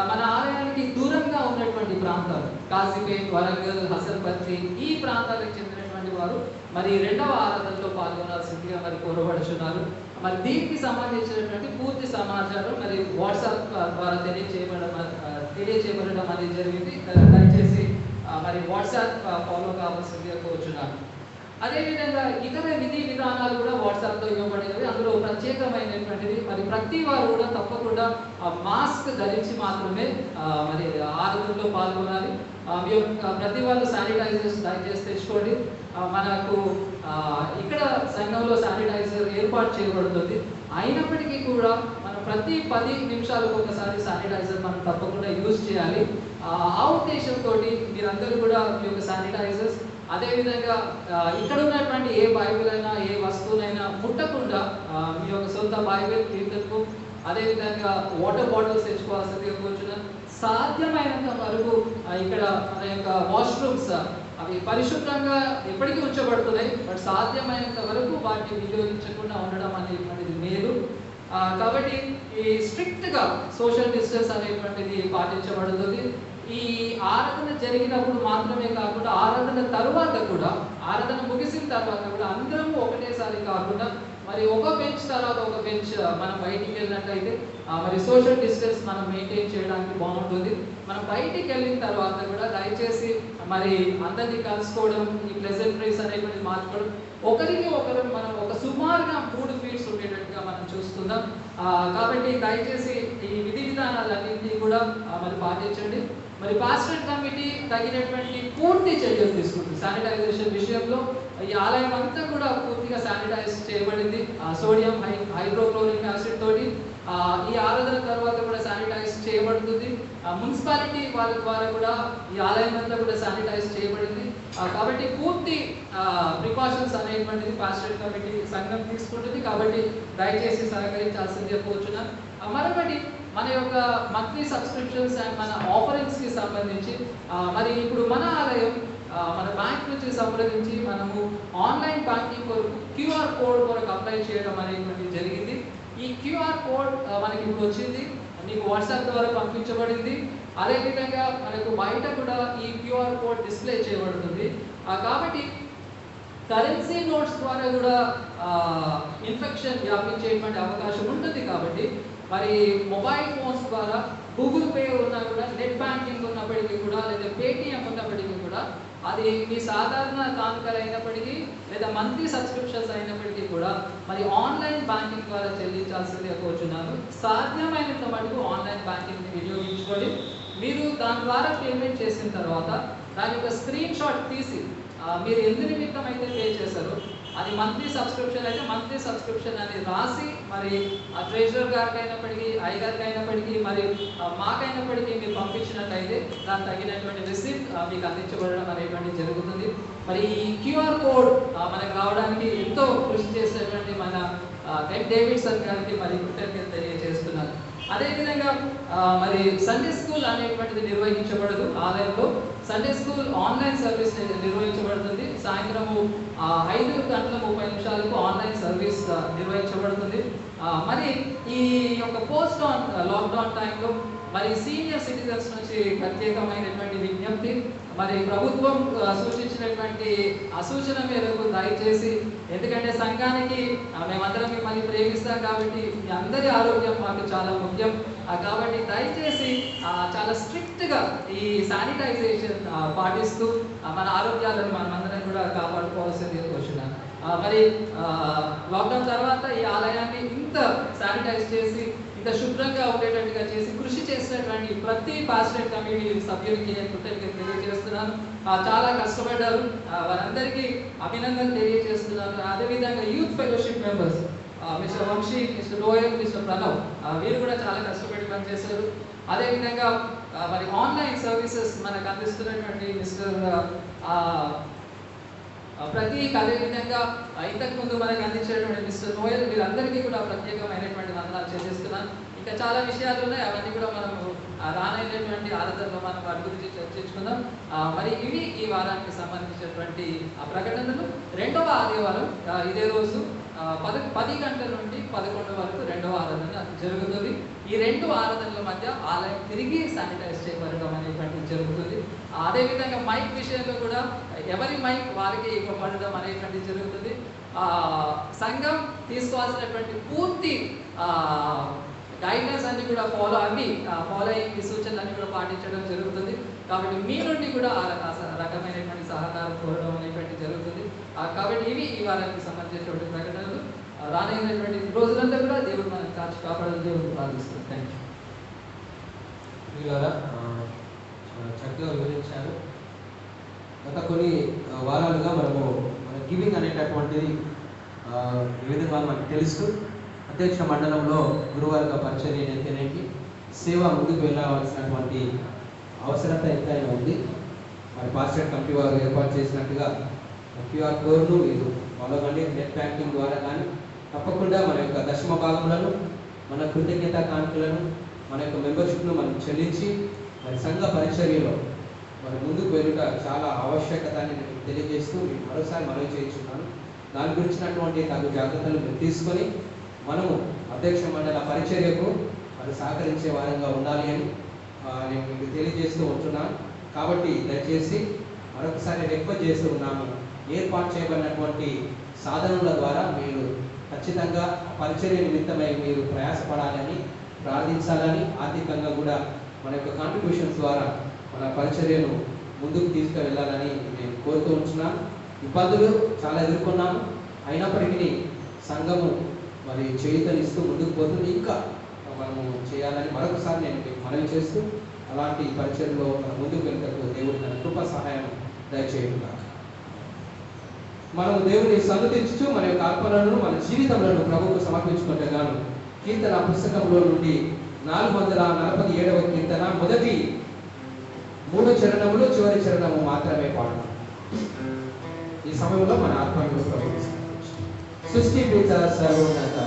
మన ఆలయానికి దూరంగా ఉన్నటువంటి ప్రాంతాలు కాజీపేట్, వరంగల్, హసన్పత్రి ఈ ప్రాంతాలకు చెందినటువంటి వారు మరి రెండవ ఆరాధనలో పాల్గొనాల్సిందిగా మరి కోరబడుచున్నారు. మరి దీనికి సంబంధించినటువంటి పూర్తి సమాచారం మరి వాట్సాప్ ద్వారా తెలియచేయబడడం అనేది జరిగింది. దయచేసి మరి వాట్సాప్ ఫాలో కావాల్సిందిగా కోరుచున్నాను. అదేవిధంగా ఇతర విధి విధానాలు కూడా వాట్సాప్లో ఇవ్వబడినవి. అందులో ప్రత్యేకమైనటువంటిది మరి ప్రతి వారు కూడా తప్పకుండా మాస్క్ ధరించి మాత్రమే మరి ఆరాధనలో పాల్గొనాలి. ప్రతి వాళ్ళు శానిటైజర్స్ దయచేసి తెచ్చుకోండి. మనకు ఇక్కడ సంఘంలో శానిటైజర్ ఏర్పాటు చేయబడుతుంది. అయినప్పటికీ కూడా మనం ప్రతి 10 నిమిషాలకు ఒకసారి శానిటైజర్ మనం తప్పకుండా యూజ్ చేయాలి. ఆ ఉద్దేశంతో మీరందరూ కూడా మీ యొక్క శానిటైజర్స్, అదేవిధంగా ఇక్కడ ఉన్నటువంటి ఏ బైబిల్ అయినా ఏ వస్తువునైనా ముట్టకుండా మీ యొక్క సొంత బైబిల్ తీర్థకు, అదేవిధంగా వాటర్ బాటిల్స్ తెచ్చుకోవాల్సిందిగా కోరుచున్నాను. సాధ్యమైనంత వరకు ఇక్కడ మన యొక్క వాష్రూమ్స్ అవి పరిశుభ్రంగా ఎప్పటికీ ఉంచబడుతున్నాయి. బట్ సాధ్యమైనంత వరకు వాటిని వినియోగించకుండా ఉండడం అనేటువంటిది మేలు. కాబట్టి ఈ స్ట్రిక్ట్గా సోషల్ డిస్టెన్స్ అనేటువంటిది పాటించబడుతుంది. ఈ ఆరాధన జరిగినప్పుడు మాత్రమే కాకుండా ఆరాధన తర్వాత కూడా, ఆరాధన ముగిసిన తర్వాత కూడా అందరం ఒకటేసారి కాకుండా మరి ఒక బెంచ్ తర్వాత ఒక బెంచ్ మనం బయటికి వెళ్ళినట్లయితే మరి సోషల్ డిస్టెన్స్ మనం మెయింటైన్ చేయడానికి బాగుంటుంది. మనం బయటికి వెళ్ళిన తర్వాత కూడా దయచేసి మరి అందరినీ కలుసుకోవడం, ఈ ప్లెజెంట్రీస్ అనేటువంటి మార్చుకోవడం, ఒకరికి ఒకరు మనం ఒక సుమారుగా 3 కాబట్టి దయచేసి ఈ విధి విధానాలన్నింటినీ కూడా మరి పాటించండి. మరి పాస్టరేట్ కమిటీ తగినటువంటి పూర్తి చర్యలు తీసుకుంటుంది. శానిటైజేషన్ విషయంలో ఈ ఆలయం అంతా కూడా పూర్తిగా శానిటైజ్ చేయబడింది. సోడియం హైడ్రోక్లోరిక్ యాసిడ్ తోటి ఈ ఆరాధన తర్వాత కూడా శానిటైజ్ చేయబడుతుంది. మున్సిపాలిటీ వాళ్ళ ద్వారా కూడా ఈ ఆలయం అంతా కూడా శానిటైజ్ చేయబడింది. కాబట్టి పూర్తి ప్రికాషన్స్ అనేటువంటిది పాస్టరేట్ కమిటీ సంఘం తీసుకుంటుంది. కాబట్టి దయచేసి సహకరించాల్సిందే కోరుచున్నాను. మరొకటి మన యొక్క మంత్లీ సబ్స్క్రిప్షన్స్ అండ్ మన ఆఫరింగ్స్ కి సంబంధించి మరి ఇప్పుడు మన ఆలయం మన బ్యాంక్ నుంచి సంప్రదించి మనము ఆన్లైన్ బ్యాంకింగ్ కొరకు క్యూఆర్ కోడ్ కొరకు అప్లై చేయడం అనేటువంటిది జరిగింది. ఈ క్యూఆర్ కోడ్ మనకి ఇప్పుడు వచ్చింది, మీకు వాట్సాప్ ద్వారా పంపించబడింది. అదేవిధంగా మనకు బయట కూడా ఈ క్యూఆర్ కోడ్ డిస్ప్లే చేయబడుతుంది. కాబట్టి కరెన్సీ నోట్స్ ద్వారా కూడా ఇన్ఫెక్షన్ వ్యాపించేటువంటి అవకాశం ఉంటుంది. కాబట్టి మరి మొబైల్ ఫోన్స్ ద్వారా గూగుల్ పే ఉన్నా కూడా, నెట్ బ్యాంకింగ్ ఉన్నప్పటికీ కూడా, లేదా పేటిఎం ఉన్నప్పటికీ కూడా, అది మీ సాధారణ కానుకలు అయినప్పటికీ లేదా మంత్లీ సబ్స్క్రిప్షన్స్ అయినప్పటికీ కూడా మరి ఆన్లైన్ బ్యాంకింగ్ ద్వారా చెల్లించాల్సిందిగా కోరుచున్నాను. సాధ్యమైనంత మటుకు ఆన్లైన్ బ్యాంకింగ్ని వినియోగించుకోండి. మీరు దాని ద్వారా పేమెంట్ చేసిన తర్వాత దాని యొక్క స్క్రీన్ షాట్ తీసి మీరు ఎందు నిమిత్తం అయితే పే చేశారో అది మంత్లీ సబ్స్క్రిప్షన్ అయితే మంత్లీ సబ్స్క్రిప్షన్ అని రాసి మరి ఆ ట్రెజరర్ గారికి అయినప్పటికీ, గారికి అయినప్పటికీ, మరి మాకైనప్పటికీ మీరు పంపించినట్లయితే దానికి తగినటువంటి రిసిప్ట్ మీకు అందించబడడం అనేటువంటి జరుగుతుంది. మరి ఈ క్యూఆర్ కోడ్ మనకు రావడానికి ఎంతో కృషి చేసేటువంటి మన డేవిడ్సన్ గారికి మరి కృతజ్ఞతలు తెలియజేస్తున్నాను. అదేవిధంగా మరి సండే స్కూల్ అనేటువంటిది నిర్వహించబడదు ఆలయంలో. సండే స్కూల్ ఆన్లైన్ సర్వీస్ నిర్వహించబడుతుంది. సాయంత్రము 5:30 ఆన్లైన్ సర్వీస్ నిర్వహించబడుతుంది. మరి ఈ యొక్క పోస్ట్ ఆన్ లాక్డౌన్ టైంలో మరి సీనియర్ సిటిజన్స్ నుంచి ప్రత్యేకమైనటువంటి విజ్ఞప్తి, మరి ప్రభుత్వం సూచించినటువంటి సూచన మేరకు దయచేసి, ఎందుకంటే సంఘానికి మేమందరం మిమ్మల్ని ప్రేమిస్తాం కాబట్టి మీ అందరి ఆరోగ్యం మాకు చాలా ముఖ్యం. కాబట్టి దయచేసి చాలా స్ట్రిక్ట్గా ఈ శానిటైజేషన్ పాటిస్తూ మన ఆరోగ్యాలను మనమందరం కూడా కాపాడుకోవాల్సింది కోరుచున్నాను. మరి లాక్డౌన్ తర్వాత ఈ ఆలయాన్ని ఇంత శానిటైజ్ చేసి ఇంత శుభ్రంగా ఉండేటట్టుగా చేసి కృషి చేసినటువంటి ప్రతి పాస్టరేట్ కమిటీ సభ్యులకి నేను కృతజ్ఞతలు తెలియజేస్తున్నాను. చాలా కష్టపడ్డారు, వారందరికీ అభినందనలు తెలియజేస్తున్నాను. అదేవిధంగా youth fellowship members mister Vamshi, mister Loyal, mister Pranav వీరు కూడా చాలా కష్టపడి పనిచేశారు. అదేవిధంగా మరి ఆన్లైన్ సర్వీసెస్ మనకు అందిస్తున్నటువంటి మిస్టర్ ప్రతీక్, అదేవిధంగా ఇంతకుముందు మనకు అందించేటువంటి మిస్టర్ నోయల్, వీరందరికీ కూడా ప్రత్యేకమైనటువంటి వందనాలు చెల్లిస్తున్నాను. ఇంకా చాలా విషయాలు ఉన్నాయి, అవన్నీ కూడా మనము రానైనటువంటి ఆరాధనలో మనం వాటి గురించి చర్చించుకుందాం. మరి ఇవి ఈ వారానికి సంబంధించినటువంటి ప్రకటనలు. రెండవ ఆదివారం ఇదే రోజు 10 గంటల నుండి 11 వరకు రెండవ ఆరాధన జరుగుతుంది. ఈ రెండు ఆరాధనల మధ్య ఆలయం తిరిగి శానిటైజ్ చేయబడడం అనేటువంటిది జరుగుతుంది. అదేవిధంగా మైక్ విషయంలో కూడా ఎవరి మైక్ వారికి ఇవ్వబడడం అనేటువంటిది జరుగుతుంది. సంఘం తీసుకోవాల్సినటువంటి పూర్తి గైడ్లైన్స్ అన్ని కూడా ఫాలో అయ్యి సూచనలన్నీ కూడా పాటించడం జరుగుతుంది. కాబట్టి మీ నుండి కూడా ఆ రకమైనటువంటి సహకారం కోరడం అనేటువంటి జరుగుతుంది. కాబట్టి ఇవి ఈ వారానికి సంబంధించినటువంటి ప్రకటనలు. రానైనటువంటి రోజులంతా కూడా దేవుడు మనకు కాచి కాపాడాలని దేవుడు ప్రార్థిస్తుంది. Thank you. చక్కగా వివరించారు. గత కొన్ని వారాలుగా మనము మన గివింగ్ అనేటటువంటిది ఈ విధంగా మనకు తెలుసు. అధ్యక్ష మండలంలో గురువారిగా పరిచర్య అయితేనేంటి, సేవ ముందుకు వెళ్ళవలసినటువంటి అవసరత ఎంతైనా ఉంది. మరి పాస్టరేట్ కమిటీ వారు ఏర్పాటు చేసినట్టుగా క్యూఆర్ కోడ్ను మీరు ఫాలో కండి. నెట్ బ్యాంకింగ్ ద్వారా కానీ తప్పకుండా మన యొక్క దశమ భాగములను, మన కృతజ్ఞత కానుకలను, మన యొక్క మెంబర్షిప్ను మనం చెల్లించి మరి సంఘ పరిచర్యలో మరి ముందుకు వెళ్ళుట చాలా ఆవశ్యకత అని నేను తెలియజేస్తూ మీకు మరోసారి మనవి చేయించున్నాను. దాని గురించినటువంటి తగు జాగ్రత్తలు మీరు తీసుకొని మనము అధ్యక్ష మండల పరిచర్యకు మరి సహకరించే వారంగా ఉండాలి అని నేను మీకు తెలియజేస్తూ ఉంటున్నాను. కాబట్టి దయచేసి మరొకసారి రిక్వెస్ట్ చేస్తూ ఉన్నాము, ఏర్పాటు చేయబడినటువంటి సాధనల ద్వారా మీరు ఖచ్చితంగా పరిచర్య నిమిత్తమై మీరు ప్రయాసపడాలని, ప్రార్థించాలని, ఆర్థికంగా కూడా మన యొక్క కాంట్రిబ్యూషన్స్ ద్వారా మన పరిచర్యను ముందుకు తీసుకువెళ్ళాలని నేను కోరుతూ ఉంటున్నాను. ఇబ్బందులు చాలా ఎదుర్కొన్నాము, అయినప్పటికీ సంఘము మరి చేయుతనిస్తూ ముందుకు పోతుంది. ఇంకా మనము చేయాలని మరొకసారి నేను మీకు మనవి చేస్తూ అలాంటి పరిచయంలో మన ముందుకు వెళ్తూ దేవుడి తన కృప సహాయం దయచేయకుండా మనము దేవుని సన్నుతించుతూ మన యొక్క ఆత్మలను మన జీవితంలో ప్రభువుకు సమర్పించుకుంటే గాను కీర్తన పుస్తకంలో నుండి 447వ కీర్తన మొదటి 3 చరణములు చివరి చరణము మాత్రమే పాడు. ఈ సమయంలో మన ఆత్మను ప్రభువుకు సృష్టి పిత సర్వోన్నత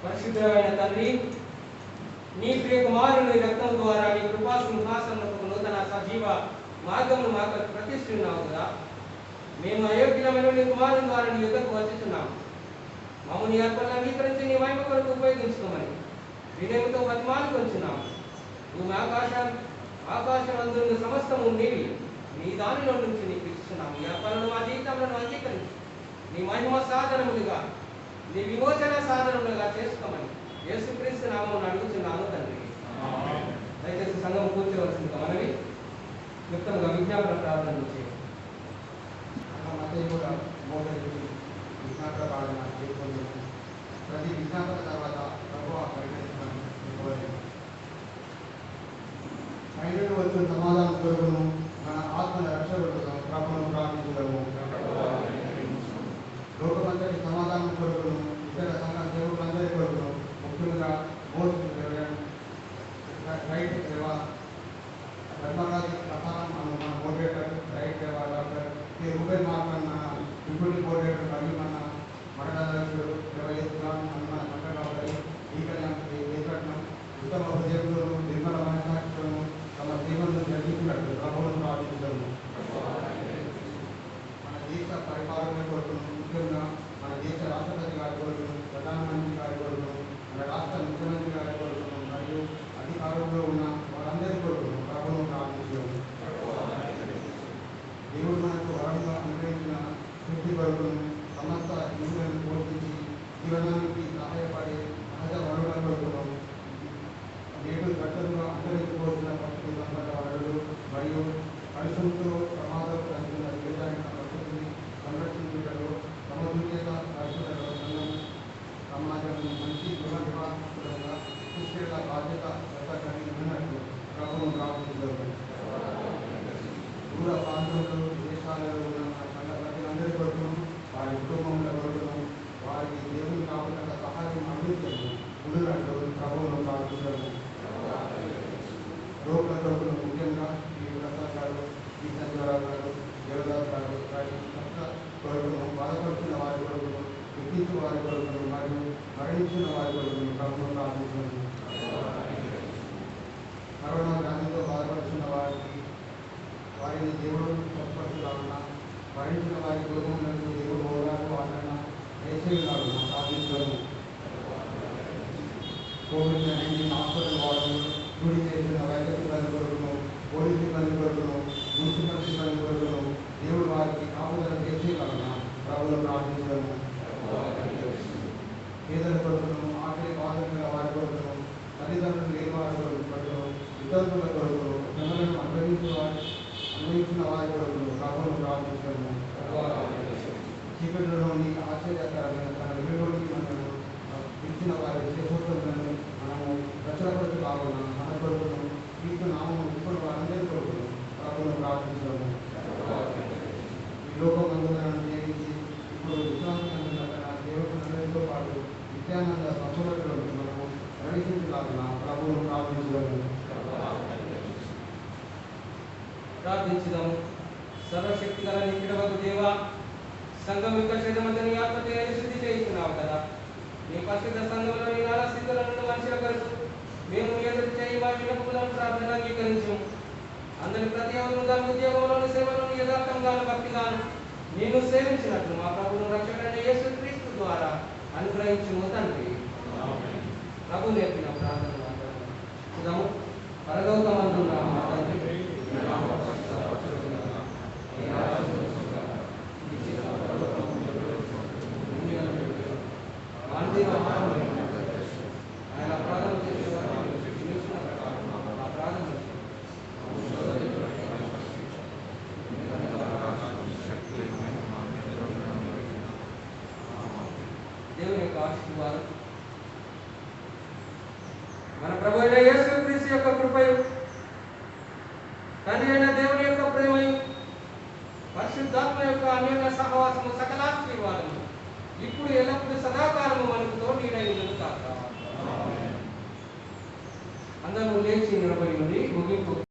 పరిశుద్ధమైన తండ్రి, నీ ప్రియ కుమారుని రక్తం ద్వారా నీ కృపా సింహాసనముకు నూతన సజీవ మార్గమును మాకు ప్రతిష్ఠిస్తున్నావు కదా. మేము అయోగ్యమైన నీ కుమారుని ద్వారా నీ యుద్ధకు వచ్చుతున్నాము. మమ్మల్ని నీ అర్పణలు అంగీకరించి నీ మహిమ కొరకు ఉపయోగించుకోమని వినయంతో బతిమాలు కొంచున్నాము. భూమి ఆకాశం అందున్న సమస్తము నీవి, నీ దానిలో నుంచి నీకు ఇస్తున్నాము. ఈ అర్పణను మా జీవితంలో అంగీకరించి నీ మహిమ సాధనములుగా, నీ విమోచన సాధనములుగా చేసుకోమని యేసుక్రీస్తు నామమున అడుగుతున్నాను తండ్రి. దయచేసి సంఘం కూర్చోవలసిందిగా మనవి క్లుప్తంగా విజ్ఞాపన ప్రార్థన చేయండి. కూడా ప్రతి విజ్ఞాపన తర్వాత ప్రభువా పరిగణించమని కోరలేదు. అయినను వచ్చిన సమాధానం కొరకును మన ఆత్మల రక్షణ కొరకును ప్రభువును ప్రార్థించడము. లోకమంతటి సమాధానం కొరకును ఇతర సంఘ సేవకులందరి కొరకును ముఖ్యంగా రైట్ సేవ ధర్మరాజు ప్రసారం మన మోడరేటర్ రైట్ సేవ doctor K Ruben Markanna deputy moderator కరీమన్న మఠాధ్యక్షుడు దేవయేశ్వరాన్ హనుమ సంఘరావు ఈ కళ్యాణ్ ఏకట్నం ఉత్తమ హృదయంలో నిర్మల మనసాక్షులను తమ జీవనం జరిగించినట్టు ప్రభువును ప్రార్థించము. మన దేశ పరిపాలన కొరకును ముఖ్యంగా మన దేశ రాష్ట్రపతి గారి కొరకును ప్రధానమంత్రి గారి కొరకును మన రాష్ట్ర ముఖ్యమంత్రి గారి కొరకును మరియు అధికారంలో ఉన్న వారందరి కొరకును ప్రభువును ప్రార్థించము. దేవుడు మనకు వరంగా అనుగ్రహించిన శుద్ధి కొరకును సమస్త హిందువులను పోషించి జీవనానికి సహాయపడే సహజ వనరుల కొరకును నేడు గట్టలుగా అంతరించిపోతున్న ప్రకృతి సంపద వనరులు మరియు పరిశ్రమతో ప్రమాదం కలిగిన జీవితానికి ప్రకృతిని సంరక్షించడంలో సమతుల్యత పరిశుభ్రత సంఘం సమాజం మంచి గృహ నిర్వాహకులుగా సుస్థిరత బాధ్యత కలిగి ఉన్నట్టు ప్రభుత్వం ప్రార్థించడం. దూర ప్రాంతంలో విదేశాలలో ఉన్న మన సంఘ ప్రజలందరి కొరకును వారి కుటుంబముల కొరకును వారికి దేవుని కాకుండా సహాయం అందించడం ఉన్నట్టు ప్రభుత్వం ప్రార్థించడం. రోగుల కొరకును ముఖ్యంగా ఈ ప్రసాద్ గారు ఈ సంజీవరావు గారు దేవదాస్ గారు వారి భక్త కొరకును బాధపడుతున్న వారి కొరకును ఎక్కించిన వారి కొరకును మరియు మరణించిన వారి కొరకును ప్రభుత్వం ప్రార్థించడం. కరోనా వ్యాధితో బాధపడుతున్న వారిని దేవుడు స్వస్థపరుచులాగున మరణించిన వారి కుటుంబంలో దేవుడు హోదాకు ఆదరణ దయచేయులాగున ప్రార్థించడం. కోవిడ్-19 హాస్పిటల్ వార్డులు గుడి చేసిన వైద్య సిబ్బంది కొరకును పోలీసు సిబ్బంది కొరకును మున్సిపల్ సిబ్బంది కొరకును దేవుడు వారికి కాపుదల చేసేలాగున ప్రభువును ప్రార్థించడము. పేదల కొరకును ఆకలి బాధల వారి కొరకును తల్లిదండ్రులు లేని వారి కొరకును ఇతరుల కొరకును శ్రమలను అన్వయించిన వారి కొరకును ప్రభువును ప్రార్థించడము. చీకటిలోని ఆశ్చర్యకరమైన తన వెలుగులోకి మనను ఇచ్చిన వారి విశేషోత్తములను మనము రక్షణపరచు కావున మన కొరకును క్రీస్తు నామము ఇప్పుడు వారందరి కొరకును ప్రభువును ప్రార్థించడము. ఈ లోకమందులను జీవించి ఇప్పుడు విశ్వాసంగా తన దేవుకులందరితో పాటు నిత్యానంద సంపూర్ణతలను మనము ప్రవేశించలాగిన ప్రభువును ప్రార్థించడము. ప్రార్థించుదాము. సర్వశక్తి గల నిత్యుడవగు దేవా, సంఘం యొక్క శరీరమంతని ఆత్మతో శుద్ధి చేయించున్నావు కదా. నీ పరిశుద్ధ సంఘంలోని నానా స్థితుల నుండి మనుషుల కొరకు మేము మీ ఎదురు చేయి మా విన్నపములను ప్రార్థన అంగీకరించు. అందరి ప్రతి ఒక్కరు తన ఉద్యోగంలోని సేవలోని యథార్థంగాను భక్తిగాను నిన్ను సేవించినట్లు మా ప్రభువును రక్షకుడైన యేసుక్రీస్తు ద్వారా అనుగ్రహించుము తండ్రి. ప్రభు నేర్పిన ప్రార్థన చూద్దాము. పరలోకమందున్న మా తండ్రి, ఆయన ప్రార్థన చేసేవారు ప్రార్థన దేవుని యొక్క ఆశీర్వాదం మన ప్రభు అయిన యేసుక్రీస్తు యొక్క కృపయు తండ్రి అయిన దేవుని యొక్క ప్రేమయు పరిశుద్ధాత్మ యొక్క అన్యోన్య సహవాసము సకలాశీర్వాదము ఇప్పుడు ఎల్లప్పుడూ సదాకాలము మనకు తోడైనది కాక. అందరూ లేచి నిలబడి ఉండి ముగింపు